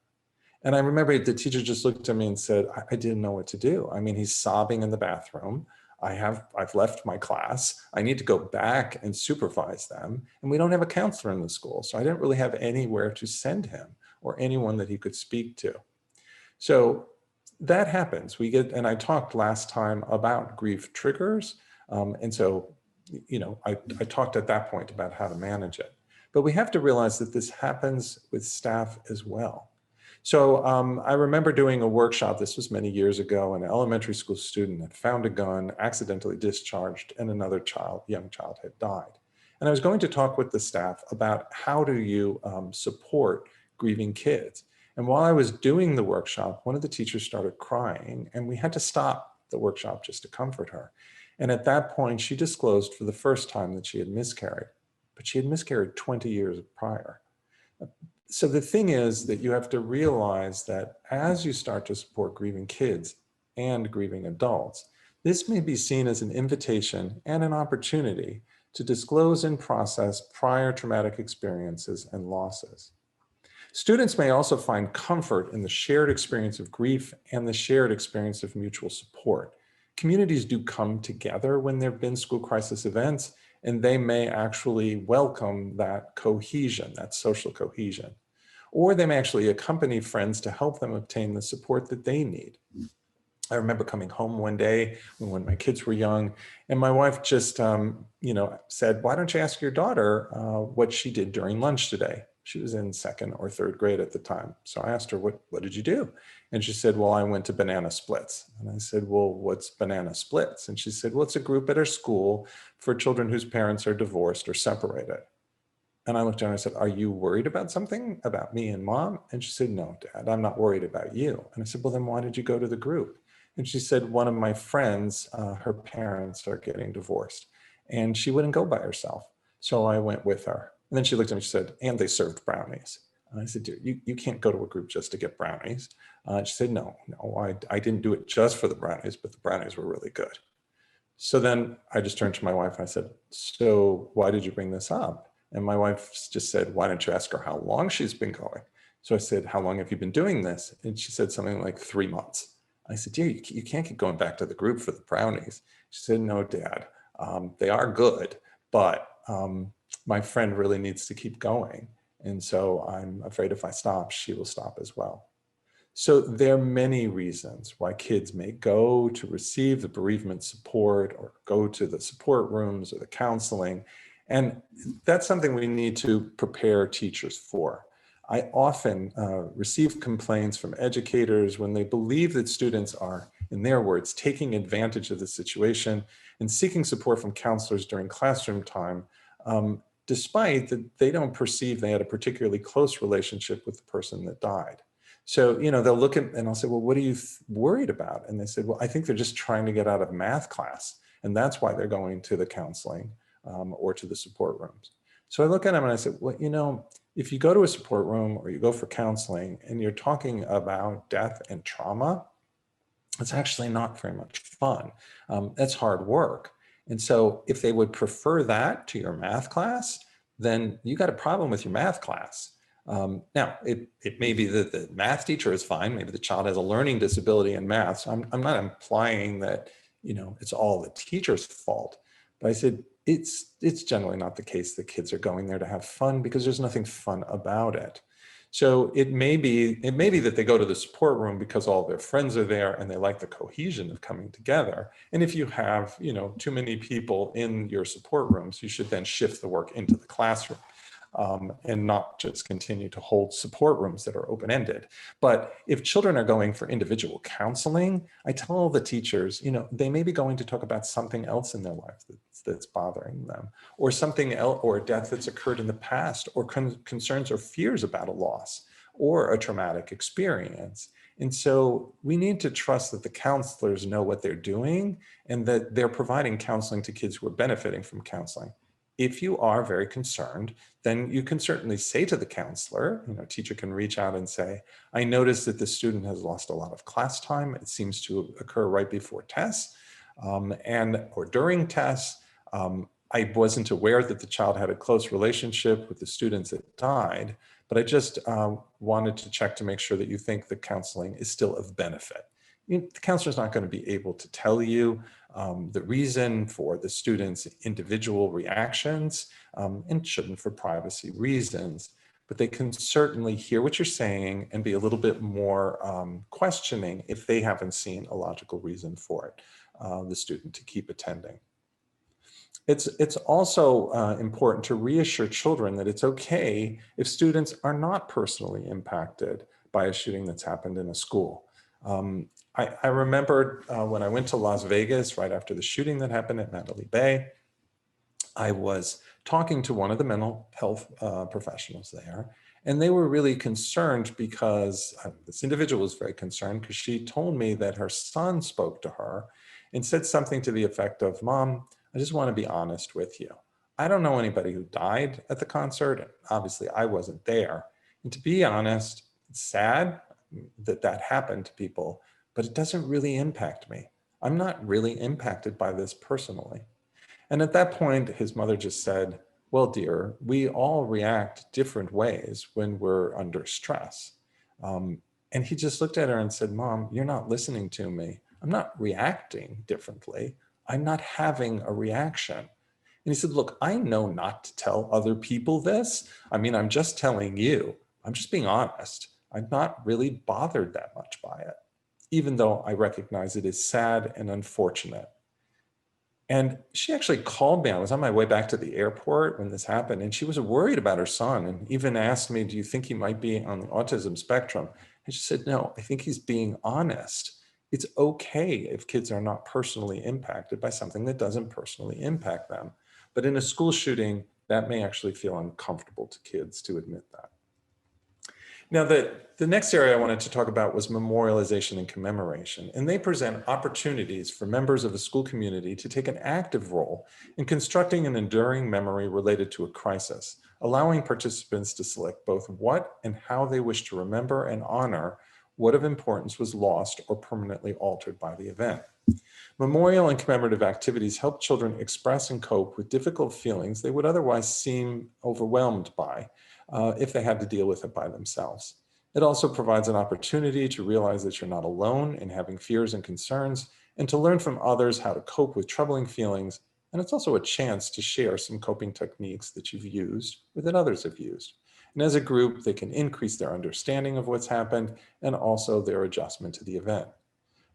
[SPEAKER 2] And I remember the teacher just looked at me and said, I didn't know what to do. I mean, he's sobbing in the bathroom. I've left my class. I need to go back and supervise them. And we don't have a counselor in the school. So I didn't really have anywhere to send him or anyone that he could speak to. So that happens. And I talked last time about grief triggers. And so, I talked at that point about how to manage it. But we have to realize that this happens with staff as well. So I remember doing a workshop, this was many years ago, an elementary school student had found a gun, accidentally discharged, and another young child had died. And I was going to talk with the staff about how do you support grieving kids. And while I was doing the workshop, one of the teachers started crying, and we had to stop the workshop just to comfort her. And at that point, she disclosed for the first time that she had miscarried, but she had miscarried 20 years prior. So the thing is that you have to realize that as you start to support grieving kids and grieving adults, this may be seen as an invitation and an opportunity to disclose and process prior traumatic experiences and losses. Students may also find comfort in the shared experience of grief and the shared experience of mutual support. Communities do come together when there have been school crisis events, and they may actually welcome that cohesion, that social cohesion. Or they may actually accompany friends to help them obtain the support that they need. I remember coming home one day when my kids were young, and my wife just, said, why don't you ask your daughter what she did during lunch today? She was in 2nd or 3rd grade at the time. So I asked her, what did you do? And she said, well, I went to Banana Splits. And I said, well, what's Banana Splits? And she said, well, it's a group at our school for children whose parents are divorced or separated. And I looked at her and I said, are you worried about something about me and mom? And she said, no, Dad, I'm not worried about you. And I said, well, then why did you go to the group? And she said, one of my friends, her parents are getting divorced and she wouldn't go by herself. So I went with her. And then she looked at me and she said, and they served brownies. And I said, dude, you can't go to a group just to get brownies. She said, no, I didn't do it just for the brownies, but the brownies were really good. So then I just turned to my wife and I said, so why did you bring this up? And my wife just said, why don't you ask her how long she's been going? So I said, how long have you been doing this? And she said something like 3 months. I said, yeah, you can't keep going back to the group for the brownies. She said, no, Dad, they are good, but my friend really needs to keep going. And so I'm afraid if I stop, she will stop as well. So there are many reasons why kids may go to receive the bereavement support or go to the support rooms or the counseling. And that's something we need to prepare teachers for. I often receive complaints from educators when they believe that students are, in their words, taking advantage of the situation and seeking support from counselors during classroom time, despite that they don't perceive they had a particularly close relationship with the person that died. So, they'll look at, and I'll say, well, what are you worried about? And they said, well, I think they're just trying to get out of math class. And that's why they're going to the counseling or to the support rooms. So I look at them and I said, well, if you go to a support room or you go for counseling and you're talking about death and trauma, it's actually not very much fun. That's hard work. And so if they would prefer that to your math class, then you got a problem with your math class. Now, it may be that the math teacher is fine. Maybe the child has a learning disability in math. So I'm not implying that, it's all the teacher's fault. But I said, it's generally not the case that kids are going there to have fun because there's nothing fun about it. So it may be that they go to the support room because all their friends are there and they like the cohesion of coming together. And if you have, too many people in your support rooms, you should then shift the work into the classroom. And not just continue to hold support rooms that are open-ended. But if children are going for individual counseling, I tell all the teachers, they may be going to talk about something else in their life that's bothering them, or something else, or a death that's occurred in the past, or concerns or fears about a loss, or a traumatic experience. And so we need to trust that the counselors know what they're doing and that they're providing counseling to kids who are benefiting from counseling. If you are very concerned, then you can certainly say to the counselor, a teacher can reach out and say, I noticed that the student has lost a lot of class time. It seems to occur right before tests or during tests. I wasn't aware that the child had a close relationship with the students that died, but I just wanted to check to make sure that you think the counseling is still of benefit. The counselor is not going to be able to tell you the reason for the student's individual reactions and shouldn't for privacy reasons, but they can certainly hear what you're saying and be a little bit more questioning if they haven't seen a logical reason for it, the student to keep attending. It's also important to reassure children that it's okay if students are not personally impacted by a shooting that's happened in a school. I remember when I went to Las Vegas right after the shooting that happened at Mandalay Bay, I was talking to one of the mental health professionals there, and they were really concerned because this individual was very concerned because she told me that her son spoke to her and said something to the effect of, Mom, I just want to be honest with you. I don't know anybody who died at the concert. And obviously, I wasn't there. And to be honest, it's sad that that happened to people, but it doesn't really impact me. I'm not really impacted by this personally. And at that point, his mother just said, well, dear, we all react different ways when we're under stress. And he just looked at her and said, Mom, you're not listening to me. I'm not reacting differently. I'm not having a reaction. And he said, look, I know not to tell other people this. I mean, I'm just telling you. I'm just being honest. I'm not really bothered that much by it, even though I recognize it is sad and unfortunate. And she actually called me. I was on my way back to the airport when this happened, and she was worried about her son and even asked me, do you think he might be on the autism spectrum? And she said, no, I think he's being honest. It's okay if kids are not personally impacted by something that doesn't personally impact them. But in a school shooting, that may actually feel uncomfortable to kids to admit that. Now, the next area I wanted to talk about was memorialization and commemoration, and they present opportunities for members of the school community to take an active role in constructing an enduring memory related to a crisis, allowing participants to select both what and how they wish to remember and honor what of importance was lost or permanently altered by the event. Memorial and commemorative activities help children express and cope with difficult feelings they would otherwise seem overwhelmed by if they had to deal with it by themselves. It also provides an opportunity to realize that you're not alone in having fears and concerns and to learn from others how to cope with troubling feelings. And it's also a chance to share some coping techniques that you've used or that others have used. And as a group, they can increase their understanding of what's happened and also their adjustment to the event.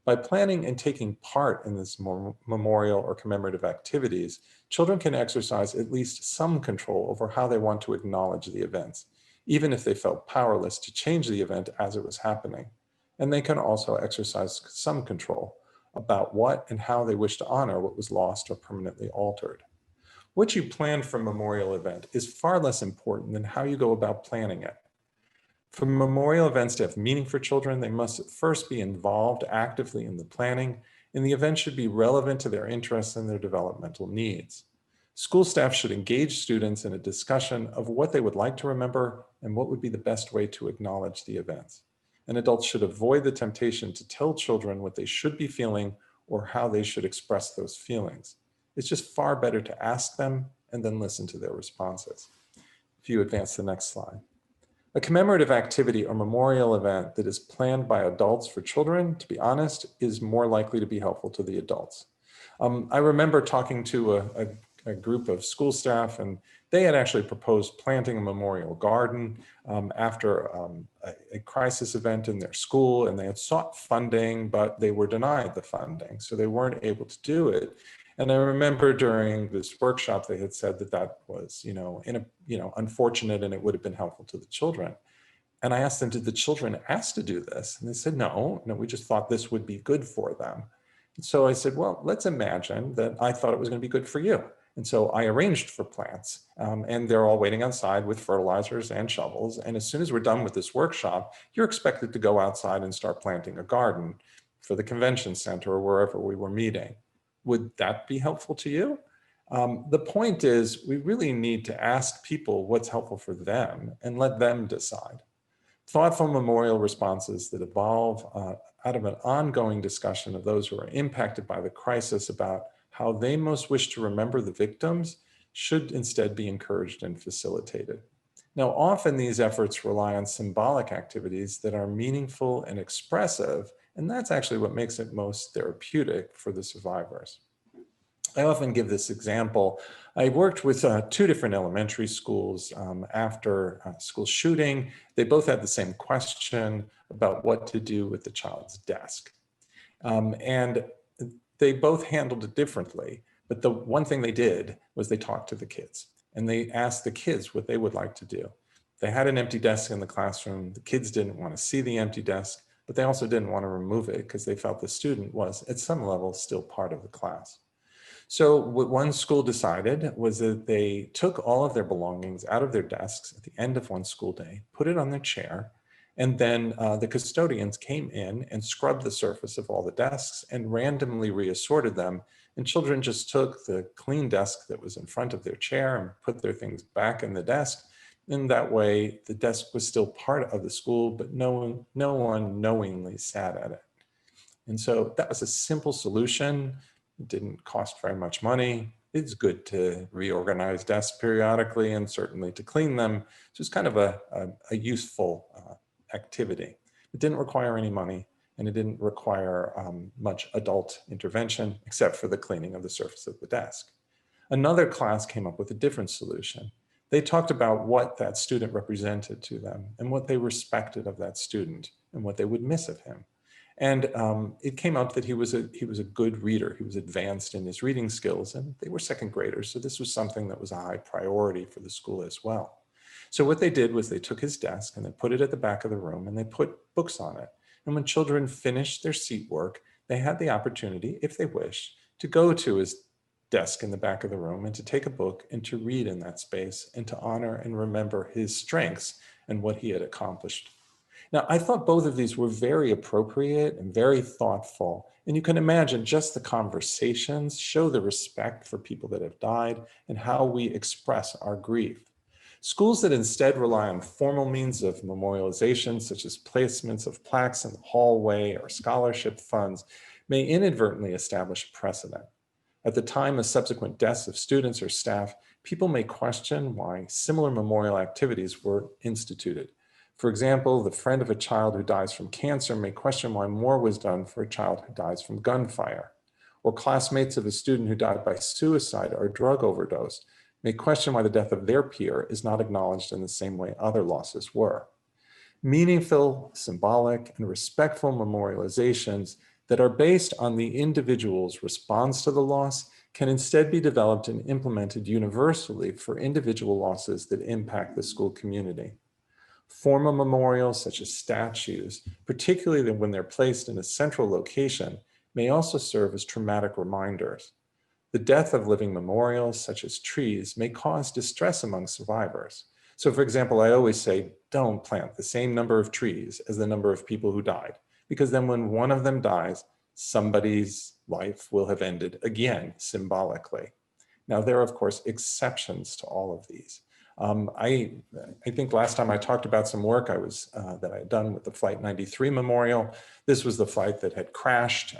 [SPEAKER 2] By planning and taking part in this memorial or commemorative activities, children can exercise at least some control over how they want to acknowledge the events, even if they felt powerless to change the event as it was happening. And they can also exercise some control about what and how they wish to honor what was lost or permanently altered. What you plan for a memorial event is far less important than how you go about planning it. For memorial events to have meaning for children, they must first be involved actively in the planning, and the event should be relevant to their interests and their developmental needs. School staff should engage students in a discussion of what they would like to remember and what would be the best way to acknowledge the events. And adults should avoid the temptation to tell children what they should be feeling or how they should express those feelings. It's just far better to ask them and then listen to their responses. If you advance the next slide. A commemorative activity or memorial event that is planned by adults for children, to be honest, is more likely to be helpful to the adults. I remember talking to a group of school staff, and they had actually proposed planting a memorial garden after a crisis event in their school, and they had sought funding, but they were denied the funding, so they weren't able to do it. And I remember during this workshop, they had said that that was, unfortunate, and it would have been helpful to the children. And I asked them, did the children ask to do this? And they said, no, we just thought this would be good for them. And so I said, well, let's imagine that I thought it was going to be good for you. And so I arranged for plants, and they're all waiting outside with fertilizers and shovels. And as soon as we're done with this workshop, you're expected to go outside and start planting a garden for the convention center or wherever we were meeting. Would that be helpful to you? The point is, we really need to ask people what's helpful for them and let them decide. Thoughtful memorial responses that evolve out of an ongoing discussion of those who are impacted by the crisis about how they most wish to remember the victims should instead be encouraged and facilitated. Now, often these efforts rely on symbolic activities that are meaningful and expressive, and that's actually what makes it most therapeutic for the survivors. I often give this example. I worked with two different elementary schools after school shooting. They both had the same question about what to do with the child's desk. And they both handled it differently. But the one thing they did was they talked to the kids, and they asked the kids what they would like to do. They had an empty desk in the classroom. The kids didn't want to see the empty desk, but they also didn't want to remove it because they felt the student was at some level still part of the class. So what one school decided was that they took all of their belongings out of their desks at the end of one school day, put it on their chair, and then the custodians came in and scrubbed the surface of all the desks and randomly reassorted them. And children just took the clean desk that was in front of their chair and put their things back in the desk. And that way, the desk was still part of the school, but no one knowingly sat at it. And so that was a simple solution. It didn't cost very much money. It's good to reorganize desks periodically and certainly to clean them. So it's kind of a useful activity. It didn't require any money, and it didn't require much adult intervention except for the cleaning of the surface of the desk. Another class came up with a different solution. They talked about what that student represented to them and what they respected of that student and what they would miss of him. And it came out that he was a good reader. He was advanced in his reading skills, and they were second graders. So this was something that was a high priority for the school as well. So what they did was they took his desk and they put it at the back of the room and they put books on it. And when children finished their seat work, they had the opportunity, if they wished, to go to his desk in the back of the room and to take a book and to read in that space and to honor and remember his strengths and what he had accomplished. Now, I thought both of these were very appropriate and very thoughtful. And you can imagine just the conversations show the respect for people that have died and how we express our grief. Schools that instead rely on formal means of memorialization, such as placements of plaques in the hallway or scholarship funds, may inadvertently establish precedent. At the time of subsequent deaths of students or staff, people may question why similar memorial activities were instituted. For example, the friend of a child who dies from cancer may question why more was done for a child who dies from gunfire. Or classmates of a student who died by suicide or drug overdose may question why the death of their peer is not acknowledged in the same way other losses were. Meaningful, symbolic, and respectful memorializations that are based on the individual's response to the loss can instead be developed and implemented universally for individual losses that impact the school community. Formal memorials, such as statues, particularly when they're placed in a central location, may also serve as traumatic reminders. The death of living memorials, such as trees, may cause distress among survivors. So for example, I always say, don't plant the same number of trees as the number of people who died, because then when one of them dies, somebody's life will have ended again, symbolically. Now, there are, of course, exceptions to all of these. I think last time I talked about some work that I had done with the Flight 93 Memorial. This was the flight that had crashed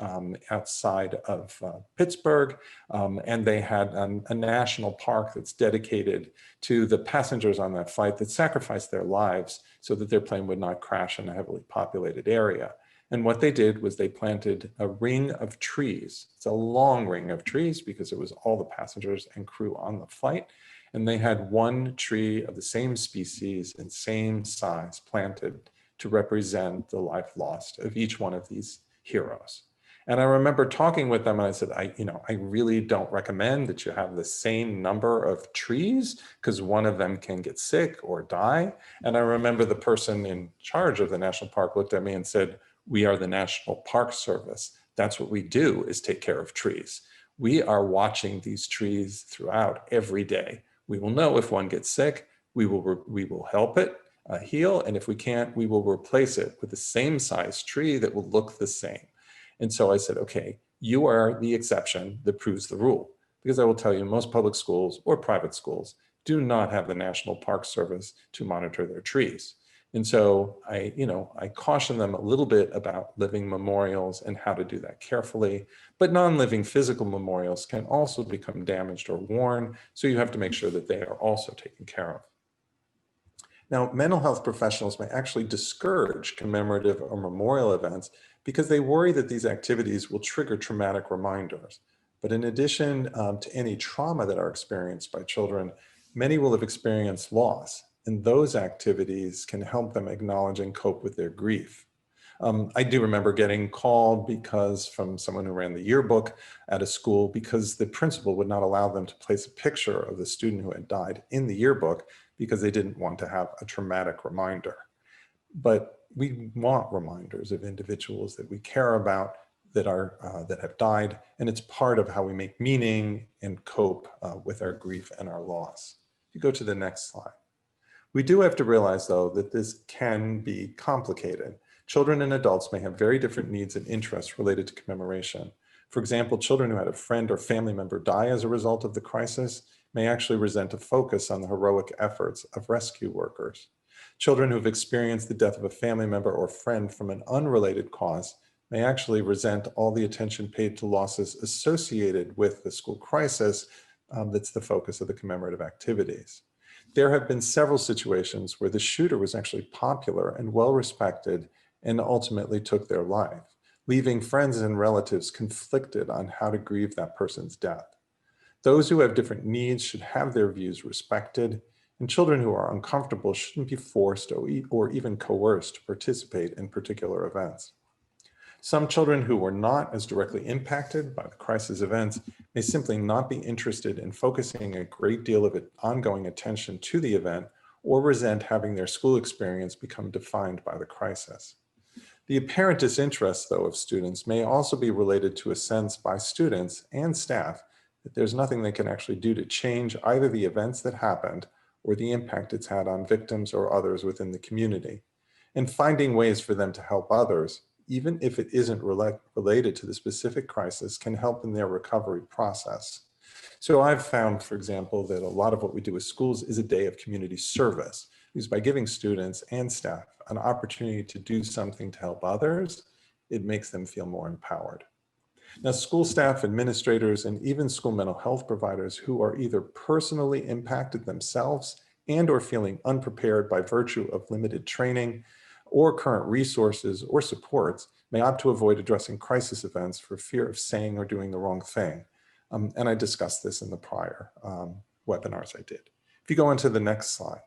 [SPEAKER 2] outside of Pittsburgh, and they had a national park that's dedicated to the passengers on that flight that sacrificed their lives so that their plane would not crash in a heavily populated area. And what they did was they planted a ring of trees. It's a long ring of trees because it was all the passengers and crew on the flight. And they had one tree of the same species and same size planted to represent the life lost of each one of these heroes. And I remember talking with them and I said, I really don't recommend that you have the same number of trees because one of them can get sick or die. And I remember the person in charge of the national park looked at me and said, we are the National Park Service. That's what we do, is take care of trees. We are watching these trees throughout every day. We will know if one gets sick, we will help it heal, and if we can't, we will replace it with the same size tree that will look the same. And so I said, okay, you are the exception that proves the rule, because I will tell you, most public schools or private schools do not have the National Park Service to monitor their trees. And so I caution them a little bit about living memorials and how to do that carefully, but non-living physical memorials can also become damaged or worn. So you have to make sure that they are also taken care of. Now, mental health professionals may actually discourage commemorative or memorial events because they worry that these activities will trigger traumatic reminders. But in addition to any trauma that are experienced by children, many will have experienced loss. And those activities can help them acknowledge and cope with their grief. I do remember getting called from someone who ran the yearbook at a school because the principal would not allow them to place a picture of the student who had died in the yearbook because they didn't want to have a traumatic reminder. But we want reminders of individuals that we care about that have died, and it's part of how we make meaning and cope with our grief and our loss. If you go to the next slide. We do have to realize, though, that this can be complicated. Children and adults may have very different needs and interests related to commemoration. For example, children who had a friend or family member die as a result of the crisis may actually resent a focus on the heroic efforts of rescue workers. Children who have experienced the death of a family member or friend from an unrelated cause may actually resent all the attention paid to losses associated with the school crisis that's the focus of the commemorative activities. There have been several situations where the shooter was actually popular and well-respected and ultimately took their life, leaving friends and relatives conflicted on how to grieve that person's death. Those who have different needs should have their views respected, and children who are uncomfortable shouldn't be forced or even coerced to participate in particular events. Some children who were not as directly impacted by the crisis events may simply not be interested in focusing a great deal of ongoing attention to the event or resent having their school experience become defined by the crisis. The apparent disinterest, though, of students may also be related to a sense by students and staff that there's nothing they can actually do to change either the events that happened or the impact it's had on victims or others within the community. And finding ways for them to help others, even if it isn't related to the specific crisis, can help in their recovery process. So I've found, for example, that a lot of what we do with schools is a day of community service, because by giving students and staff an opportunity to do something to help others, it makes them feel more empowered. Now, school staff, administrators, and even school mental health providers who are either personally impacted themselves and or feeling unprepared by virtue of limited training or current resources or supports may opt to avoid addressing crisis events for fear of saying or doing the wrong thing. And I discussed this in the prior webinars I did. If you go into the next slide.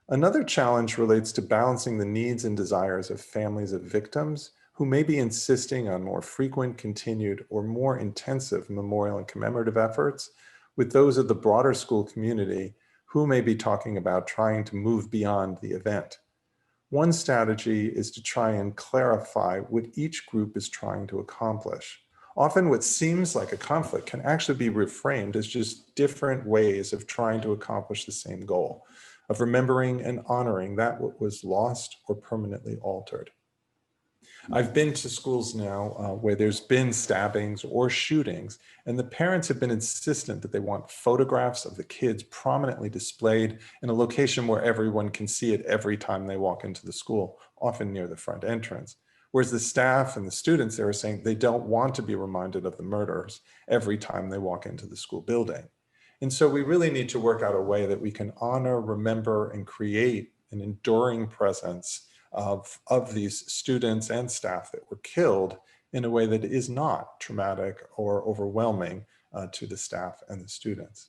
[SPEAKER 2] Another challenge relates to balancing the needs and desires of families of victims who may be insisting on more frequent, continued, or more intensive memorial and commemorative efforts with those of the broader school community who may be talking about trying to move beyond the event. One strategy is to try and clarify what each group is trying to accomplish. Often what seems like a conflict can actually be reframed as just different ways of trying to accomplish the same goal, of remembering and honoring that what was lost or permanently altered. I've been to schools now where there's been stabbings or shootings, and the parents have been insistent that they want photographs of the kids prominently displayed in a location where everyone can see it every time they walk into the school, often near the front entrance. Whereas the staff and the students, they were saying they don't want to be reminded of the murders every time they walk into the school building. And so we really need to work out a way that we can honor, remember, and create an enduring presence of these students and staff that were killed in a way that is not traumatic or overwhelming to the staff and the students.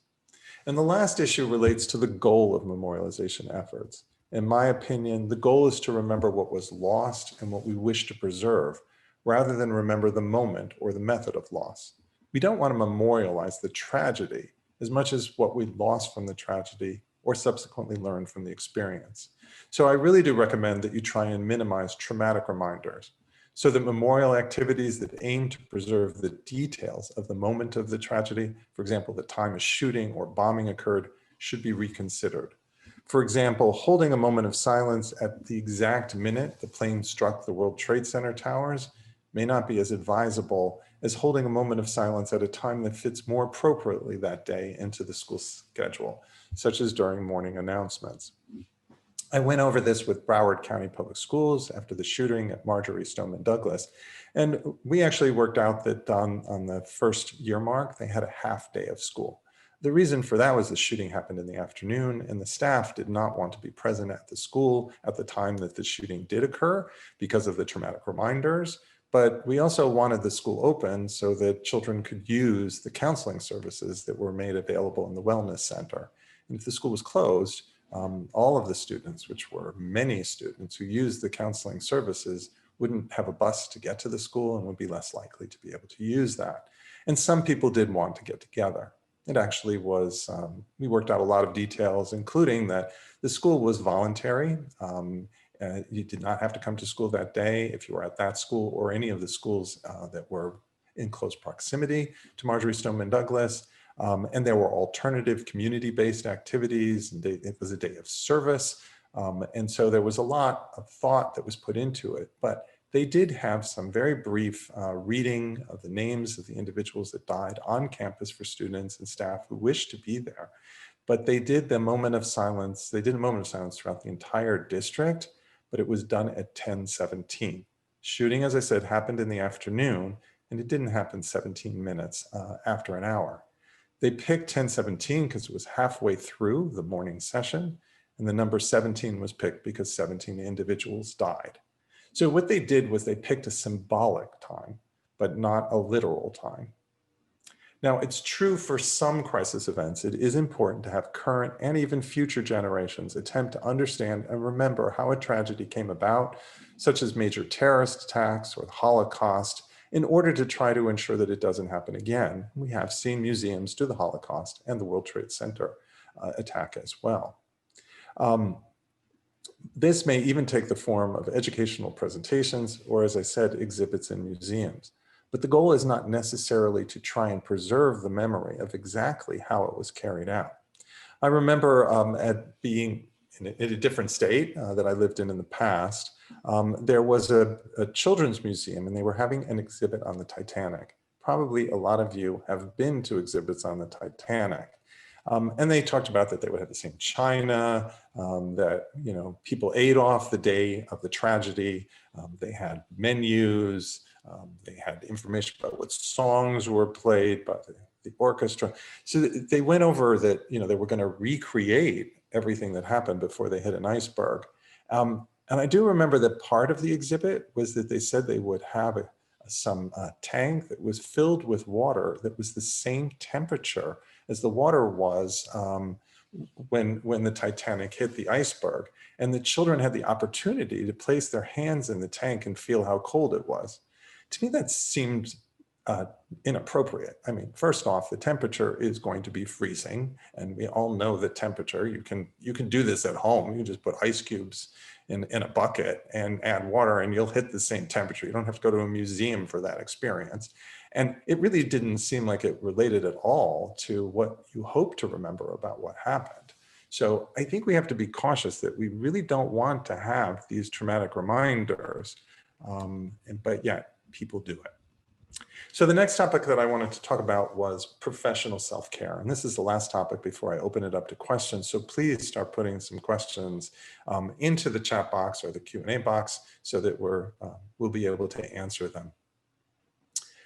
[SPEAKER 2] And the last issue relates to the goal of memorialization efforts. In my opinion, the goal is to remember what was lost and what we wish to preserve, rather than remember the moment or the method of loss. We don't want to memorialize the tragedy as much as what we lost from the tragedy or subsequently learned from the experience. So I really do recommend that you try and minimize traumatic reminders so that memorial activities that aim to preserve the details of the moment of the tragedy, for example, the time a shooting or bombing occurred, should be reconsidered. For example, holding a moment of silence at the exact minute the plane struck the World Trade Center towers may not be as advisable as holding a moment of silence at a time that fits more appropriately that day into the school schedule, such as during morning announcements. I went over this with Broward County Public Schools after the shooting at Marjorie Stoneman Douglas. And we actually worked out that on the first year mark, they had a half day of school. The reason for that was the shooting happened in the afternoon and the staff did not want to be present at the school at the time that the shooting did occur because of the traumatic reminders. But we also wanted the school open so that children could use the counseling services that were made available in the wellness center. And if the school was closed, all of the students, which were many students who used the counseling services, wouldn't have a bus to get to the school and would be less likely to be able to use that. And some people did want to get together. It actually was, we worked out a lot of details, including that the school was voluntary. You did not have to come to school that day if you were at that school or any of the schools that were in close proximity to Marjorie Stoneman Douglas. And there were alternative community-based activities, and it was a day of service. And so there was a lot of thought that was put into it, but they did have some very brief reading of the names of the individuals that died on campus for students and staff who wished to be there. But they did the moment of silence, they did a moment of silence throughout the entire district, but it was done at 10:17. Shooting, as I said, happened in the afternoon, and it didn't happen 17 minutes after an hour. They picked 10:17 because it was halfway through the morning session, and the number 17 was picked because 17 individuals died. So what they did was they picked a symbolic time, but not a literal time. Now, it's true for some crisis events, it is important to have current and even future generations attempt to understand and remember how a tragedy came about, such as major terrorist attacks or the Holocaust, in order to try to ensure that it doesn't happen again. We have seen museums do the Holocaust and the World Trade Center attack as well. This may even take the form of educational presentations or, as I said, exhibits in museums. But the goal is not necessarily to try and preserve the memory of exactly how it was carried out. I remember at being in a different state that I lived in the past, there was a children's museum and they were having an exhibit on the Titanic. Probably a lot of you have been to exhibits on the Titanic. And they talked about that they would have the same china, that people ate off the day of the tragedy. They had menus, they had information about what songs were played by the orchestra. So they went over that they were going to recreate everything that happened before they hit an iceberg. And I do remember that part of the exhibit was that they said they would have a some tank that was filled with water that was the same temperature as the water was when the Titanic hit the iceberg. And the children had the opportunity to place their hands in the tank and feel how cold it was. To me, that seemed inappropriate. I mean, first off, the temperature is going to be freezing, and we all know the temperature. You can do this at home. You can just put ice cubes in a bucket and add water, and you'll hit the same temperature. You don't have to go to a museum for that experience. And it really didn't seem like it related at all to what you hope to remember about what happened. So I think we have to be cautious that we really don't want to have these traumatic reminders, but yet people do it. So the next topic that I wanted to talk about was professional self-care. And this is the last topic before I open it up to questions. So please start putting some questions into the chat box or the Q&A box so that we'll be able to answer them.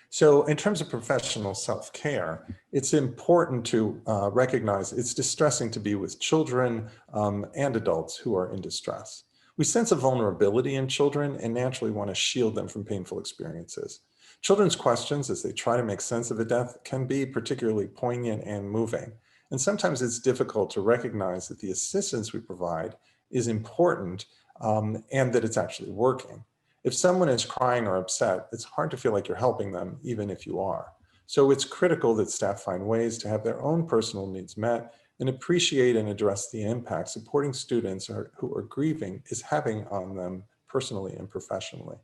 [SPEAKER 2] So in terms of professional self-care, it's important to recognize it's distressing to be with children and adults who are in distress. We sense a vulnerability in children and naturally want to shield them from painful experiences. Children's questions as they try to make sense of a death can be particularly poignant and moving. And sometimes it's difficult to recognize that the assistance we provide is important and that it's actually working. If someone is crying or upset, it's hard to feel like you're helping them, even if you are. So it's critical that staff find ways to have their own personal needs met and appreciate and address the impact supporting students who are grieving is having on them personally and professionally.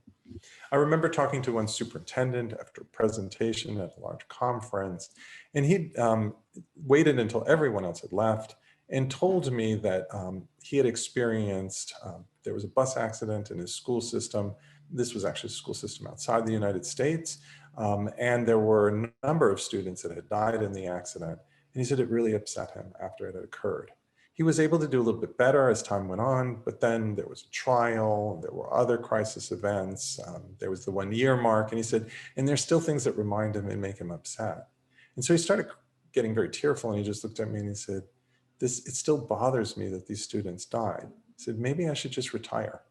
[SPEAKER 2] I remember talking to one superintendent after a presentation at a large conference, and he waited until everyone else had left and told me that he had experienced, there was a bus accident in his school system. This was actually a school system outside the United States. And there were a number of students that had died in the accident. And he said it really upset him after it had occurred. He was able to do a little bit better as time went on, but then there was a trial, there were other crisis events, there was the 1 year mark, and he said, and there's still things that remind him and make him upset. And so he started getting very tearful, and he just looked at me and he said, it still bothers me that these students died. He said, maybe I should just retire.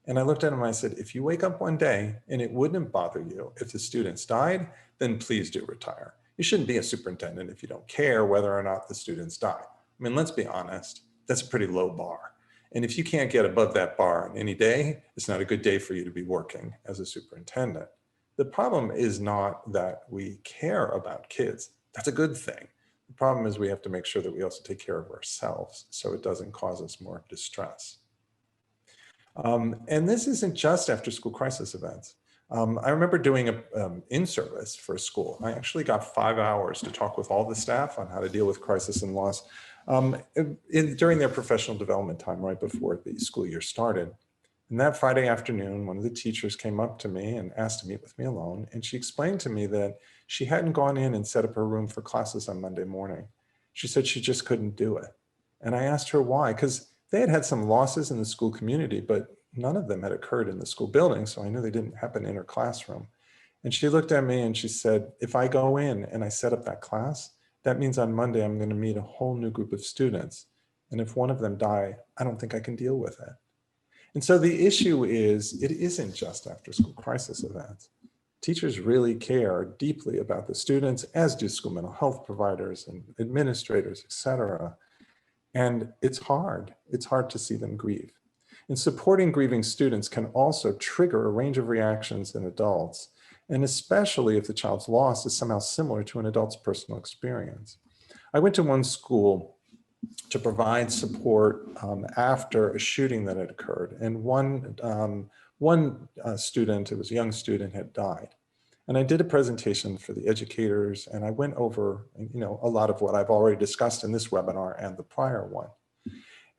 [SPEAKER 2] And I looked at him and I said, if you wake up one day and it wouldn't bother you if the students died, then please do retire. You shouldn't be a superintendent if you don't care whether or not the students die. I mean, let's be honest, that's a pretty low bar. And if you can't get above that bar on any day, it's not a good day for you to be working as a superintendent. The problem is not that we care about kids. That's a good thing. The problem is we have to make sure that we also take care of ourselves so it doesn't cause us more distress. And this isn't just after school crisis events. I remember doing an in-service for a school. I actually got 5 hours to talk with all the staff on how to deal with crisis and loss during their professional development time right before the school year started. And that Friday afternoon, one of the teachers came up to me and asked to meet with me alone. And she explained to me that she hadn't gone in and set up her room for classes on Monday morning. She said she just couldn't do it. And I asked her why, because they had had some losses in the school community, but none of them had occurred in the school building. So I knew they didn't happen in her classroom. And she looked at me and she said, if I go in and I set up that class, that means on Monday, I'm going to meet a whole new group of students. And if one of them die, I don't think I can deal with it. And so the issue is, it isn't just after school crisis events. Teachers really care deeply about the students, as do school mental health providers and administrators, et cetera. And it's hard. It's hard to see them grieve. And supporting grieving students can also trigger a range of reactions in adults, and especially if the child's loss is somehow similar to an adult's personal experience. I went to one school to provide support after a shooting that had occurred, and one student, it was a young student, had died. And I did a presentation for the educators, and I went over, a lot of what I've already discussed in this webinar and the prior one.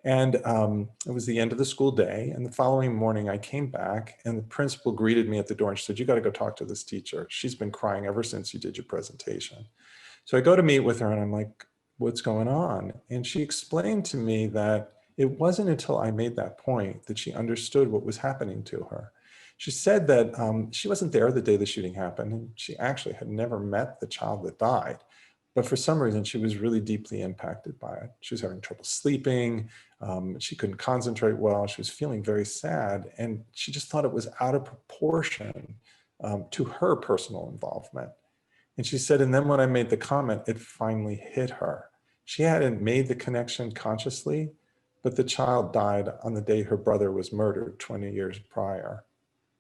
[SPEAKER 2] And it was the end of the school day. And the following morning I came back and the principal greeted me at the door and she said, you got to go talk to this teacher. She's been crying ever since you did your presentation. So I go to meet with her and I'm like, what's going on? And she explained to me that it wasn't until I made that point that she understood what was happening to her. She said that she wasn't there the day the shooting happened, and she actually had never met the child that died. But for some reason, she was really deeply impacted by it. She was having trouble sleeping. She couldn't concentrate well. She was feeling very sad. And she just thought it was out of proportion to her personal involvement. And she said, and then when I made the comment, it finally hit her. She hadn't made the connection consciously, but the child died on the day her brother was murdered 20 years prior.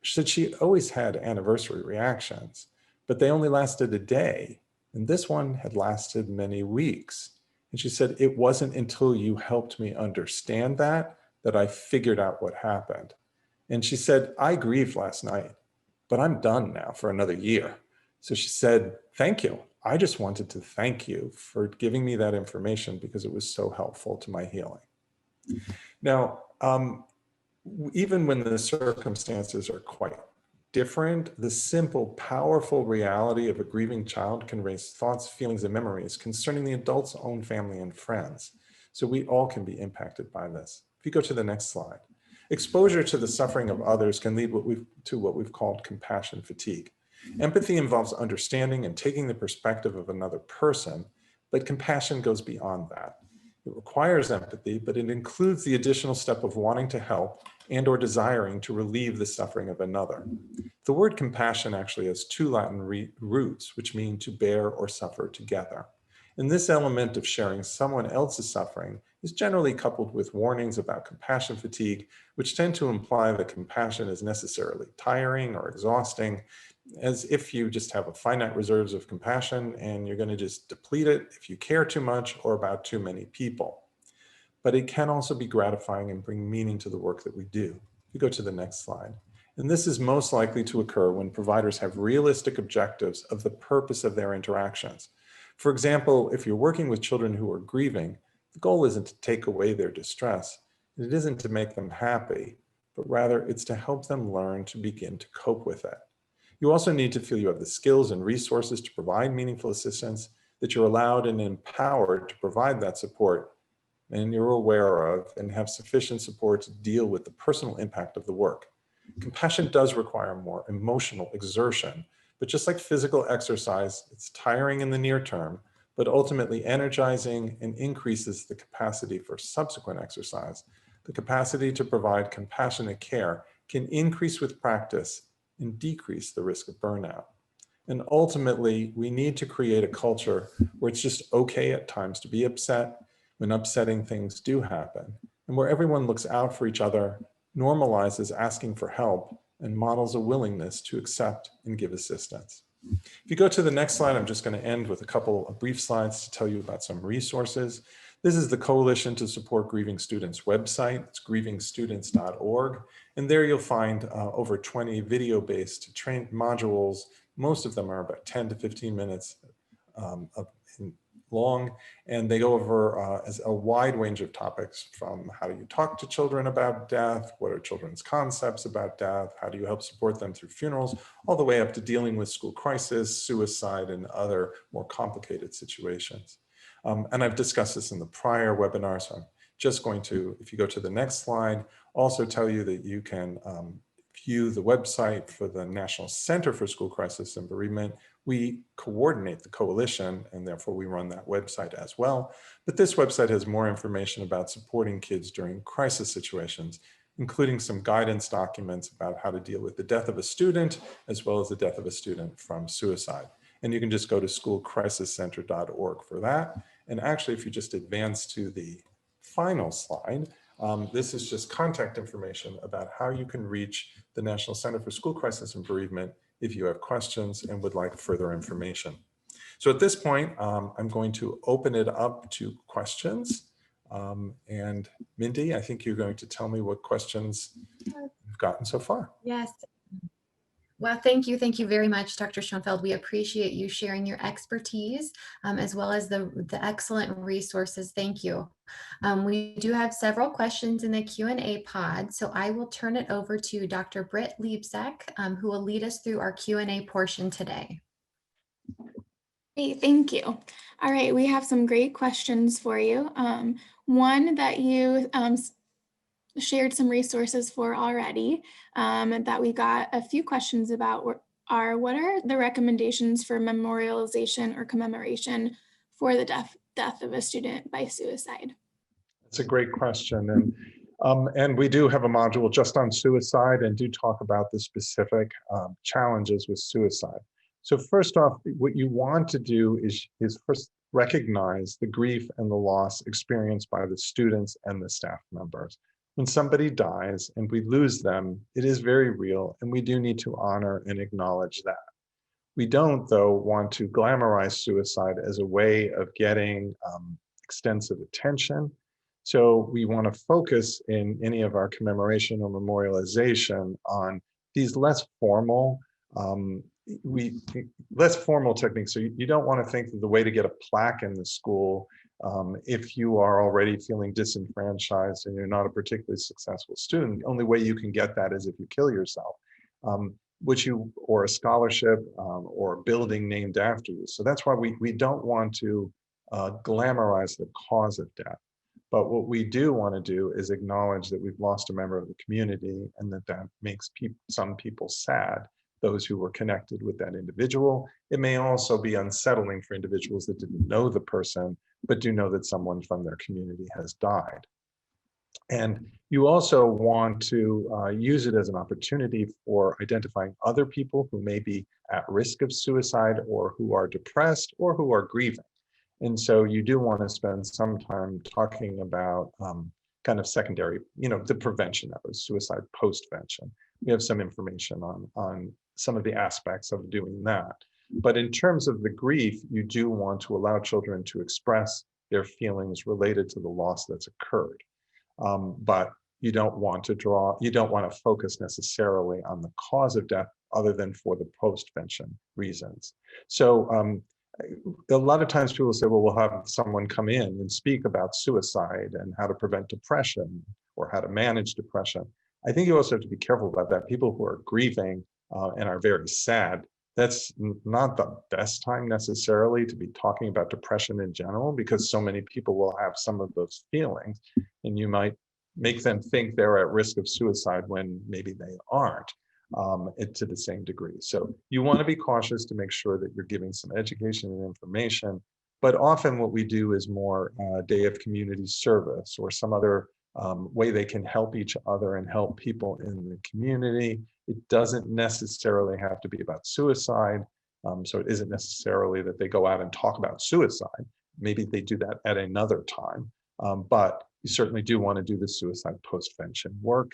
[SPEAKER 2] She said she always had anniversary reactions, but they only lasted a day. And this one had lasted many weeks. And she said, it wasn't until you helped me understand that I figured out what happened. And she said, I grieved last night, but I'm done now for another year. So she said, thank you. I just wanted to thank you for giving me that information because it was so helpful to my healing. Now, even when the circumstances are quite different, the simple, powerful reality of a grieving child can raise thoughts, feelings, and memories concerning the adult's own family and friends. So we all can be impacted by this. If you go to the next slide. Exposure to the suffering of others can lead to what we've called compassion fatigue. Empathy involves understanding and taking the perspective of another person, but compassion goes beyond that. It requires empathy, but it includes the additional step of wanting to help and or desiring to relieve the suffering of another. The word compassion actually has two Latin roots, which mean to bear or suffer together. And this element of sharing someone else's suffering is generally coupled with warnings about compassion fatigue, which tend to imply that compassion is necessarily tiring or exhausting, as if you just have a finite reserves of compassion and you're going to just deplete it if you care too much or about too many people. But it can also be gratifying and bring meaning to the work that we do. If you go to the next slide. And this is most likely to occur when providers have realistic objectives of the purpose of their interactions. For example, if you're working with children who are grieving, the goal isn't to take away their distress. It isn't to make them happy, but rather it's to help them learn to begin to cope with it. You also need to feel you have the skills and resources to provide meaningful assistance, that you're allowed and empowered to provide that support, and you're aware of and have sufficient support to deal with the personal impact of the work. Compassion does require more emotional exertion, but just like physical exercise, it's tiring in the near term, but ultimately energizing and increases the capacity for subsequent exercise. The capacity to provide compassionate care can increase with practice and decrease the risk of burnout. And ultimately, we need to create a culture where it's just okay at times to be upset when upsetting things do happen, and where everyone looks out for each other, normalizes asking for help, and models a willingness to accept and give assistance. If you go to the next slide, I'm just going to end with a couple of brief slides to tell you about some resources. This is the Coalition to Support Grieving Students website. It's grievingstudents.org. And there you'll find over 20 video-based trained modules. Most of them are about 10 to 15 minutes long, and they go over as a wide range of topics, from how do you talk to children about death, what are children's concepts about death, how do you help support them through funerals, all the way up to dealing with school crisis, suicide, and other more complicated situations. And I've discussed this in the prior webinar, so I'm just going to, if you go to the next slide, also tell you that you can view the website for the National Center for School Crisis and Bereavement. We coordinate the coalition, and therefore we run that website as well. But this website has more information about supporting kids during crisis situations, including some guidance documents about how to deal with the death of a student, as well as the death of a student from suicide. And you can just go to schoolcrisiscenter.org for that. And actually, if you just advance to the final slide, this is just contact information about how you can reach the National Center for School Crisis and Bereavement if you have questions and would like further information. So at this point, I'm going to open it up to questions. And Mindy, I think you're going to tell me what questions you've gotten so far.
[SPEAKER 1] Yes. Well, thank you. Thank you very much, Dr. Schoenfeld. We appreciate you sharing your expertise as well as the excellent resources. Thank you. We do have several questions in the Q&A pod, so I will turn it over to Dr. Britt Liebzek, who will lead us through our Q&A portion today.
[SPEAKER 3] Great, thank you. All right, we have some great questions for you. One that you shared some resources for already that we got a few questions about are what are the recommendations for memorialization or commemoration for the death of a student by suicide?
[SPEAKER 2] That's a great question. And And we do have a module just on suicide and do talk about the specific challenges with suicide. So first off, what you want to do is first recognize the grief and the loss experienced by the students and the staff members. When somebody dies and we lose them, it is very real, and we do need to honor and acknowledge that. We don't, though, want to glamorize suicide as a way of getting extensive attention. So we want to focus in any of our commemoration or memorialization on these less formal techniques. So you don't want to think that the way to get a plaque in the school, if you are already feeling disenfranchised and you're not a particularly successful student, the only way you can get that is if you kill yourself, or a scholarship or a building named after you. So that's why we don't want to glamorize the cause of death. But what we do want to do is acknowledge that we've lost a member of the community, and that makes some people sad, those who were connected with that individual. It may also be unsettling for individuals that didn't know the person, but do know that someone from their community has died. And you also want to use it as an opportunity for identifying other people who may be at risk of suicide, or who are depressed, or who are grieving. And so you do want to spend some time talking about kind of secondary, the prevention of suicide postvention. We have some information on some of the aspects of doing that. But in terms of the grief, you do want to allow children to express their feelings related to the loss that's occurred. But you don't want to focus necessarily on the cause of death other than for the postvention reasons. So a lot of times people say, well, we'll have someone come in and speak about suicide and how to prevent depression or how to manage depression. I think you also have to be careful about that. People who are grieving and are very sad, that's not the best time necessarily to be talking about depression in general, because so many people will have some of those feelings, and you might make them think they're at risk of suicide when maybe they aren't. To the same degree. So you want to be cautious to make sure that you're giving some education and information, but often what we do is more day of community service or some other way they can help each other and help people in the community. It doesn't necessarily have to be about suicide. So it isn't necessarily that they go out and talk about suicide. Maybe they do that at another time, but you certainly do want to do the suicide postvention work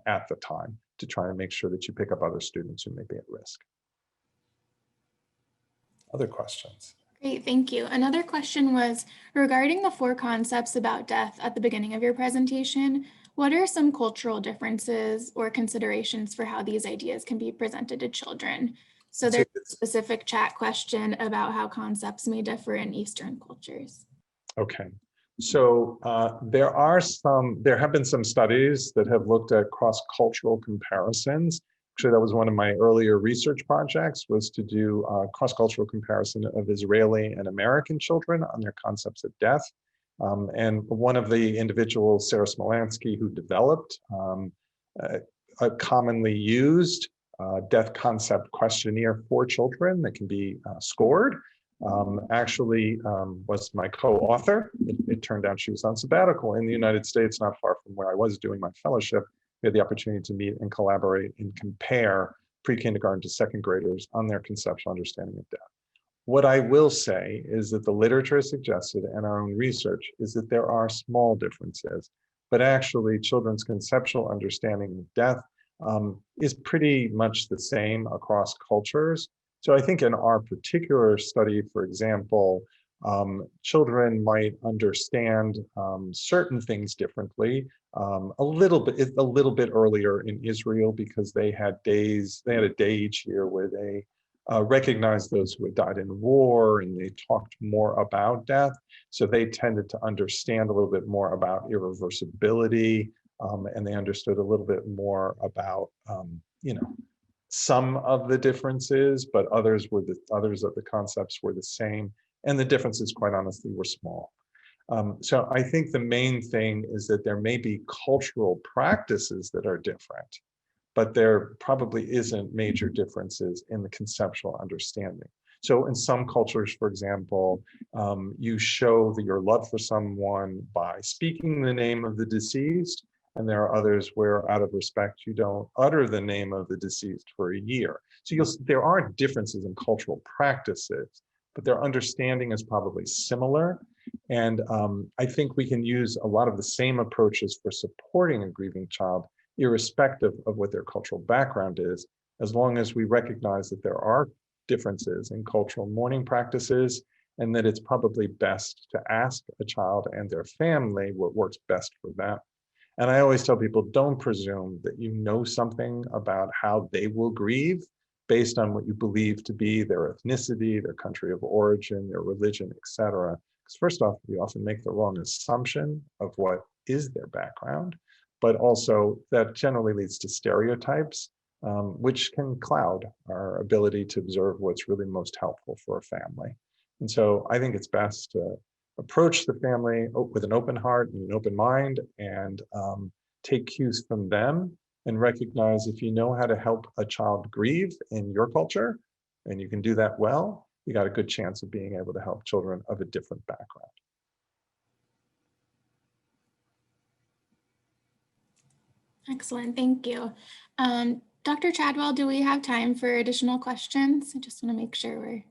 [SPEAKER 2] at the time, to try and make sure that you pick up other students who may be at risk. Other questions?
[SPEAKER 3] Great, thank you. Another question was regarding the 4 concepts about death at the beginning of your presentation. What are some cultural differences or considerations for how these ideas can be presented to children? So there's a specific chat question about how concepts may differ in Eastern cultures.
[SPEAKER 2] Okay. So there have been some studies that have looked at cross-cultural comparisons. Actually, that was one of my earlier research projects, was to do a cross-cultural comparison of Israeli and American children on their concepts of death. And one of the individuals, Sarah Smolansky, who developed a commonly used death concept questionnaire for children that can be scored, actually was my co-author. It turned out she was on sabbatical in the United States, not far from where I was doing my fellowship. We had the opportunity to meet and collaborate and compare pre-kindergarten to second graders on their conceptual understanding of death. What I will say is that the literature has suggested, and our own research, is that there are small differences, but actually children's conceptual understanding of death is pretty much the same across cultures. So I think in our particular study, for example, children might understand certain things differently a little bit earlier in Israel, because they had a day each year where they recognized those who had died in war, and they talked more about death. So they tended to understand a little bit more about irreversibility, and they understood a little bit more about some of the differences, but others of the concepts were the same, and the differences, quite honestly, were small. So I think the main thing is that there may be cultural practices that are different, but there probably isn't major differences in the conceptual understanding. So in some cultures, for example, you show your love for someone by speaking the name of the deceased, And there are others where, out of respect, you don't utter the name of the deceased for a year. So there are differences in cultural practices, but their understanding is probably similar. And I think we can use a lot of the same approaches for supporting a grieving child, irrespective of what their cultural background is, as long as we recognize that there are differences in cultural mourning practices, and that it's probably best to ask a child and their family what works best for them. And I always tell people, don't presume that you know something about how they will grieve based on what you believe to be their ethnicity, their country of origin, their religion, etc. Because first off, we often make the wrong assumption of what is their background, but also that generally leads to stereotypes, which can cloud our ability to observe what's really most helpful for a family. And so I think it's best to approach the family with an open heart and an open mind, and take cues from them, and recognize if you know how to help a child grieve in your culture, and you can do that well, you got a good chance of being able to help children of a different background.
[SPEAKER 3] Excellent, thank you. Dr. Chadwell, do we have time for additional questions? I just want to make sure we're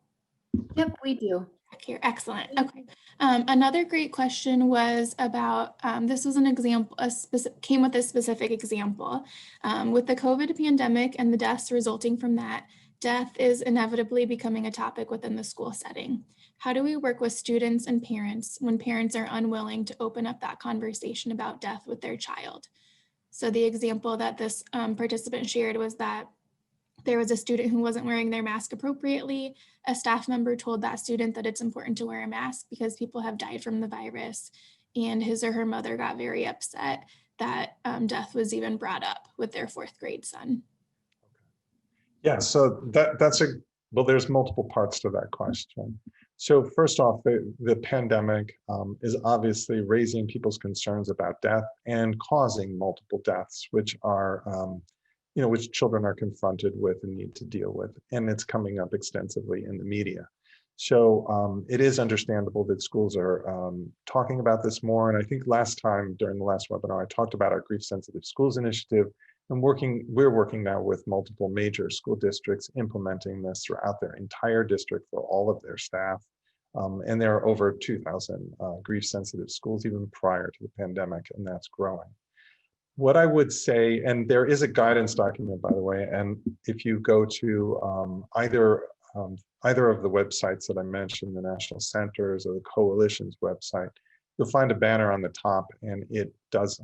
[SPEAKER 1] Yep, we do.
[SPEAKER 3] back here. Excellent. Okay. Another great question was about, this was an example, came with a specific example. With the COVID pandemic and the deaths resulting from that, death is inevitably becoming a topic within the school setting. How do we work with students and parents when parents are unwilling to open up that conversation about death with their child? So the example that this participant shared was that there was a student who wasn't wearing their mask appropriately. A staff member told that student that it's important to wear a mask because people have died from the virus. And his or her mother got very upset that death was even brought up with their 4th grade son.
[SPEAKER 2] Yeah, so well, there's multiple parts to that question. So first off, the pandemic is obviously raising people's concerns about death and causing multiple deaths, which are, which children are confronted with and need to deal with. And it's coming up extensively in the media. So it is understandable that schools are talking about this more. And I think last time during the last webinar, I talked about our Grief Sensitive Schools initiative. And we're working now with multiple major school districts implementing this throughout their entire district for all of their staff. And there are over 2,000 grief sensitive schools even prior to the pandemic, and that's growing. What I would say, and there is a guidance document, by the way, and if you go to either of the websites that I mentioned, the National Centers or the Coalition's website, you'll find a banner on the top, and it does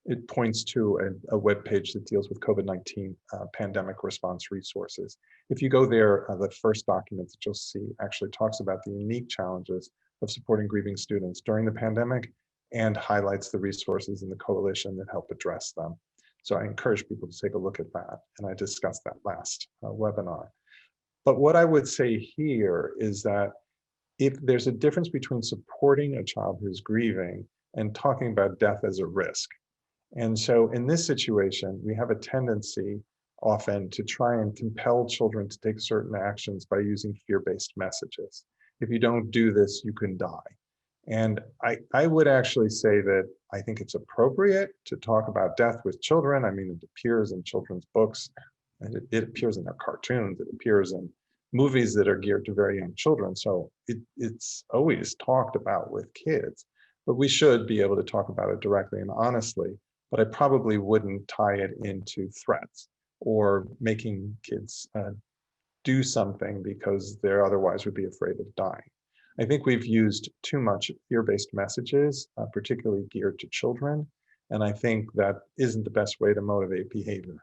[SPEAKER 2] it points to a web page that deals with COVID-19 pandemic response resources. If you go there, the first document that you'll see actually talks about the unique challenges of supporting grieving students during the pandemic and highlights the resources in the coalition that help address them. So I encourage people to take a look at that, and I discussed that last webinar. But what I would say here is that if there's a difference between supporting a child who's grieving and talking about death as a risk. And so in this situation, we have a tendency often to try and compel children to take certain actions by using fear-based messages. If you don't do this, you can die. And I would actually say that I think it's appropriate to talk about death with children. I mean, it appears in children's books, and it appears in their cartoons, it appears in movies that are geared to very young children. So it's always talked about with kids, but we should be able to talk about it directly and honestly. But I probably wouldn't tie it into threats or making kids do something because they otherwise would be afraid of dying. I think we've used too much fear-based messages, particularly geared to children, and I think that isn't the best way to motivate behavior.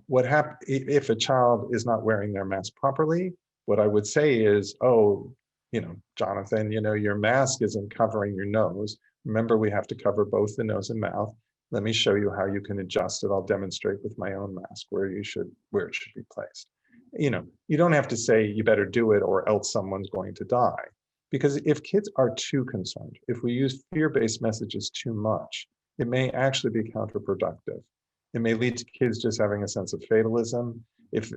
[SPEAKER 2] What happens if a child is not wearing their mask properly? What I would say is, oh, Jonathan, your mask isn't covering your nose. Remember, we have to cover both the nose and mouth. Let me show you how you can adjust it. I'll demonstrate with my own mask where it should be placed. You don't have to say you better do it or else someone's going to die. Because if kids are too concerned, if we use fear-based messages too much, it may actually be counterproductive. It may lead to kids just having a sense of fatalism. If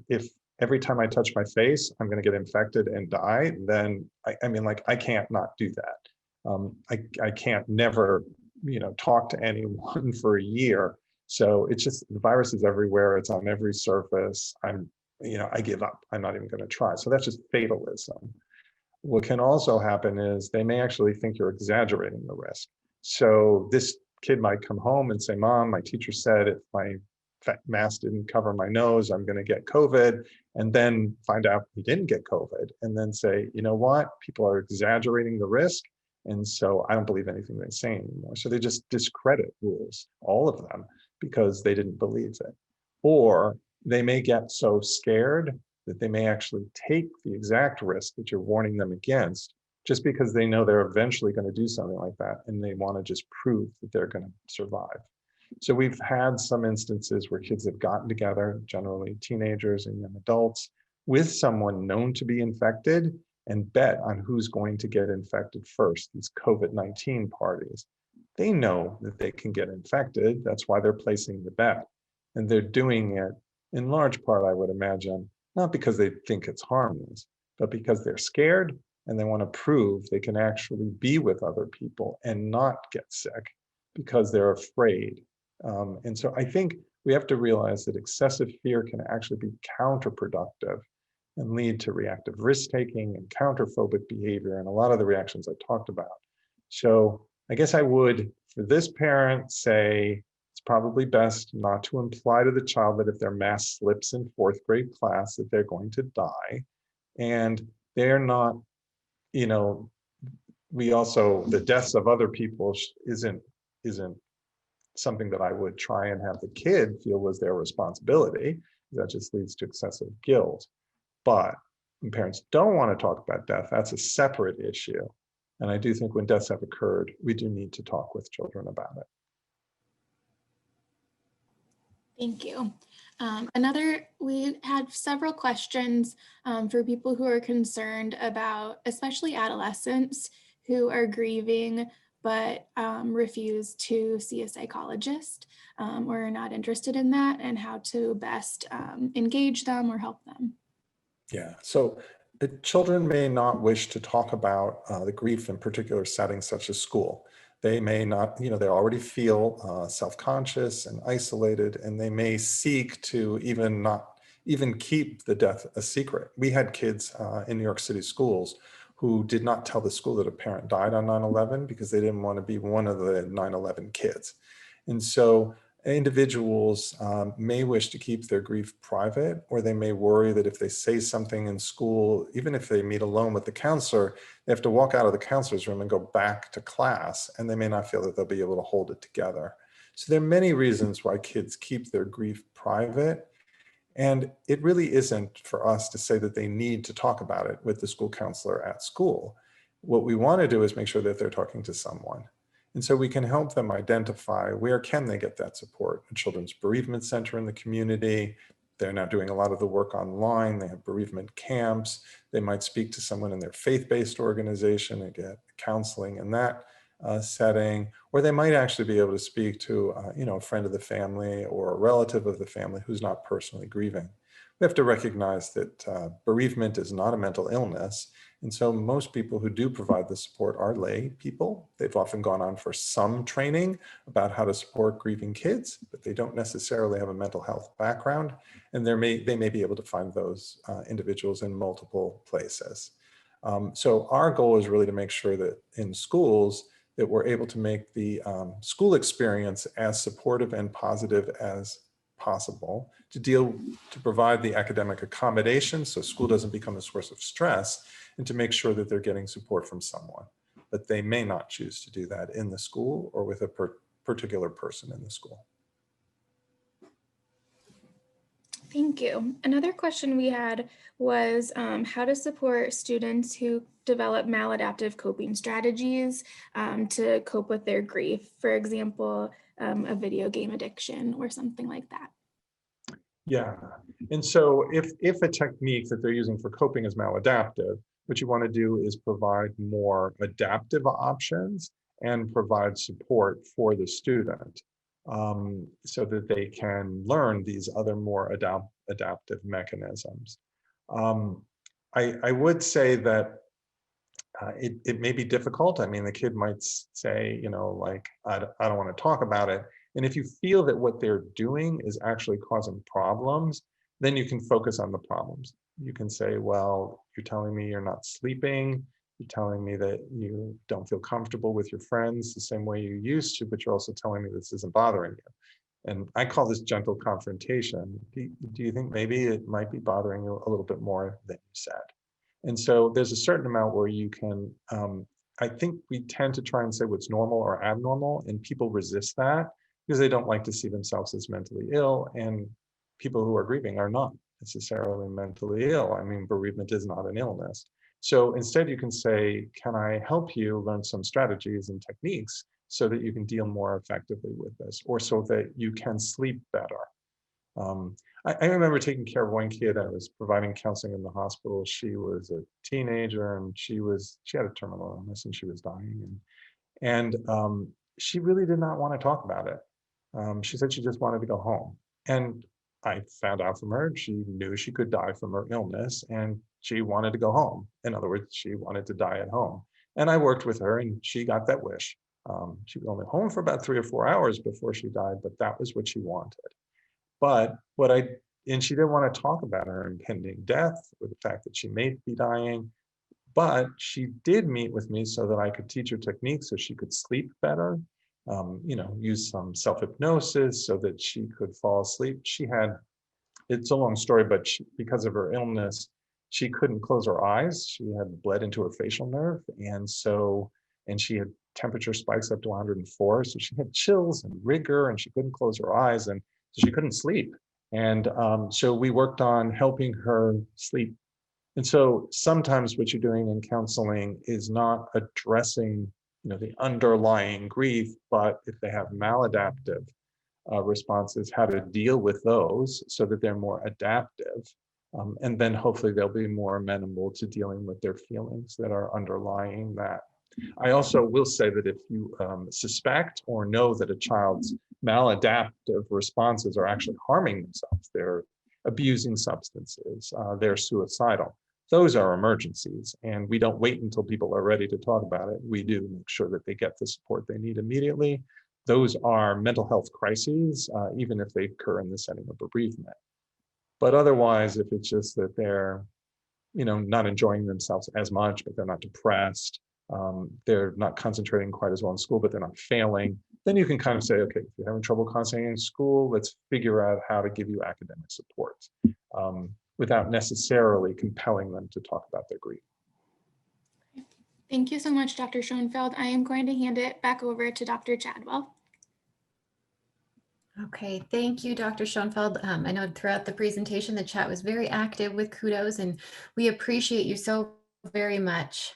[SPEAKER 2] every time I touch my face, I'm going to get infected and die, then I can't not do that. I can't never talk to anyone for a year. So it's just, the virus is everywhere. It's on every surface. I give up. I'm not even going to try. So that's just fatalism. What can also happen is they may actually think you're exaggerating the risk. So this kid might come home and say, Mom, my teacher said if my mask didn't cover my nose, I'm going to get COVID, and then find out he didn't get COVID, and then say, you know what, people are exaggerating the risk, and so I don't believe anything they say anymore. So they just discredit rules, all of them, because they didn't believe it. Or they may get so scared that they may actually take the exact risk that you're warning them against, just because they know they're eventually going to do something like that, and they want to just prove that they're going to survive. So we've had some instances where kids have gotten together, generally teenagers and young adults, with someone known to be infected, and bet on who's going to get infected first, these COVID-19 parties. They know that they can get infected. That's why they're placing the bet. And they're doing it in large part, I would imagine, not because they think it's harmless, but because they're scared and they want to prove they can actually be with other people and not get sick because they're afraid. And so I think we have to realize that excessive fear can actually be counterproductive and lead to reactive risk-taking and counterphobic behavior and a lot of the reactions I talked about. So I guess I would, for this parent, say it's probably best not to imply to the child that if their mask slips in fourth grade class that they're going to die. And they're not, we also, the deaths of other people isn't something that I would try and have the kid feel was their responsibility. That just leads to excessive guilt. But when parents don't want to talk about death, that's a separate issue. And I do think when deaths have occurred, we do need to talk with children about it.
[SPEAKER 3] Thank you. We had several questions for people who are concerned about, especially adolescents who are grieving but refuse to see a psychologist or are not interested in that, and how to best engage them or help them.
[SPEAKER 2] Yeah, so the children may not wish to talk about the grief in particular settings such as school. They may not, they already feel self-conscious and isolated, and they may seek to even keep the death a secret. We had kids in New York City schools who did not tell the school that a parent died on 9/11 because they didn't want to be one of the 9/11 kids. And so individuals may wish to keep their grief private, or they may worry that if they say something in school, even if they meet alone with the counselor, they have to walk out of the counselor's room and go back to class, and they may not feel that they'll be able to hold it together. So there are many reasons why kids keep their grief private. And it really isn't for us to say that they need to talk about it with the school counselor at school. What we want to do is make sure that they're talking to someone. And so we can help them identify where can they get that support. A children's bereavement center in the community. They're now doing a lot of the work online. They have bereavement camps. They might speak to someone in their faith-based organization and get counseling in that setting, or they might actually be able to speak to a friend of the family or a relative of the family who's not personally grieving. We have to recognize that bereavement is not a mental illness. And so most people who do provide the support are lay people. They've often gone on for some training about how to support grieving kids, but they don't necessarily have a mental health background. And they may be able to find those individuals in multiple places. So our goal is really to make sure that in schools that we're able to make the school experience as supportive and positive as possible, to provide the academic accommodation so school doesn't become a source of stress, and to make sure that they're getting support from someone. But they may not choose to do that in the school or with a particular person in the school.
[SPEAKER 3] Thank you. Another question we had was how to support students who develop maladaptive coping strategies to cope with their grief. For example, a video game addiction or something like that.
[SPEAKER 2] Yeah, and so if a technique that they're using for coping is maladaptive, what you want to do is provide more adaptive options and provide support for the student so that they can learn these other more adaptive mechanisms. I would say that it may be difficult. I mean, the kid might say, like, I don't want to talk about it. And if you feel that what they're doing is actually causing problems, then you can focus on the problems. You can say, well, you're telling me you're not sleeping. You're telling me that you don't feel comfortable with your friends the same way you used to, but you're also telling me this isn't bothering you. And I call this gentle confrontation. Do you think maybe it might be bothering you a little bit more than you said? And so there's a certain amount where you can, I think we tend to try and say what's normal or abnormal, and people resist that because they don't like to see themselves as mentally ill. And people who are grieving are not necessarily mentally ill. I mean, bereavement is not an illness. So instead, you can say, can I help you learn some strategies and techniques so that you can deal more effectively with this, or so that you can sleep better? Um, I remember taking care of one kid. I was providing counseling in the hospital. She was a teenager, and she had a terminal illness, and she was dying. And she really did not want to talk about it. She said she just wanted to go home. And I found out from her she knew she could die from her illness, and she wanted to go home. In other words, she wanted to die at home. And I worked with her, and she got that wish. She was only home for about 3 or 4 hours before she died, but that was what she wanted. But and she didn't want to talk about her impending death or the fact that she may be dying, but she did meet with me so that I could teach her techniques so she could sleep better, use some self-hypnosis so that she could fall asleep. It's a long story, but because of her illness, she couldn't close her eyes. She had bled into her facial nerve. And she had temperature spikes up to 104. So she had chills and rigor, and she couldn't close her eyes. And so she couldn't sleep. And so we worked on helping her sleep. And so sometimes what you're doing in counseling is not addressing, the underlying grief, but if they have maladaptive responses, how to deal with those so that they're more adaptive. And then hopefully they'll be more amenable to dealing with their feelings that are underlying that. I also will say that if you suspect or know that a child's maladaptive responses are actually harming themselves, they're abusing substances, they're suicidal, those are emergencies. And we don't wait until people are ready to talk about it. We do make sure that they get the support they need immediately. Those are mental health crises, even if they occur in the setting of bereavement. But otherwise, if it's just that they're not enjoying themselves as much, but they're not depressed, they're not concentrating quite as well in school, but they're not failing, then you can kind of say, okay, if you're having trouble concentrating in school, let's figure out how to give you academic support without necessarily compelling them to talk about their grief.
[SPEAKER 3] Thank you so much, Dr. Schoenfeld. I am going to hand it back over to Dr. Chadwell.
[SPEAKER 1] Okay, thank you, Dr. Schoenfeld. I know throughout the presentation, the chat was very active with kudos, and we appreciate you so very much.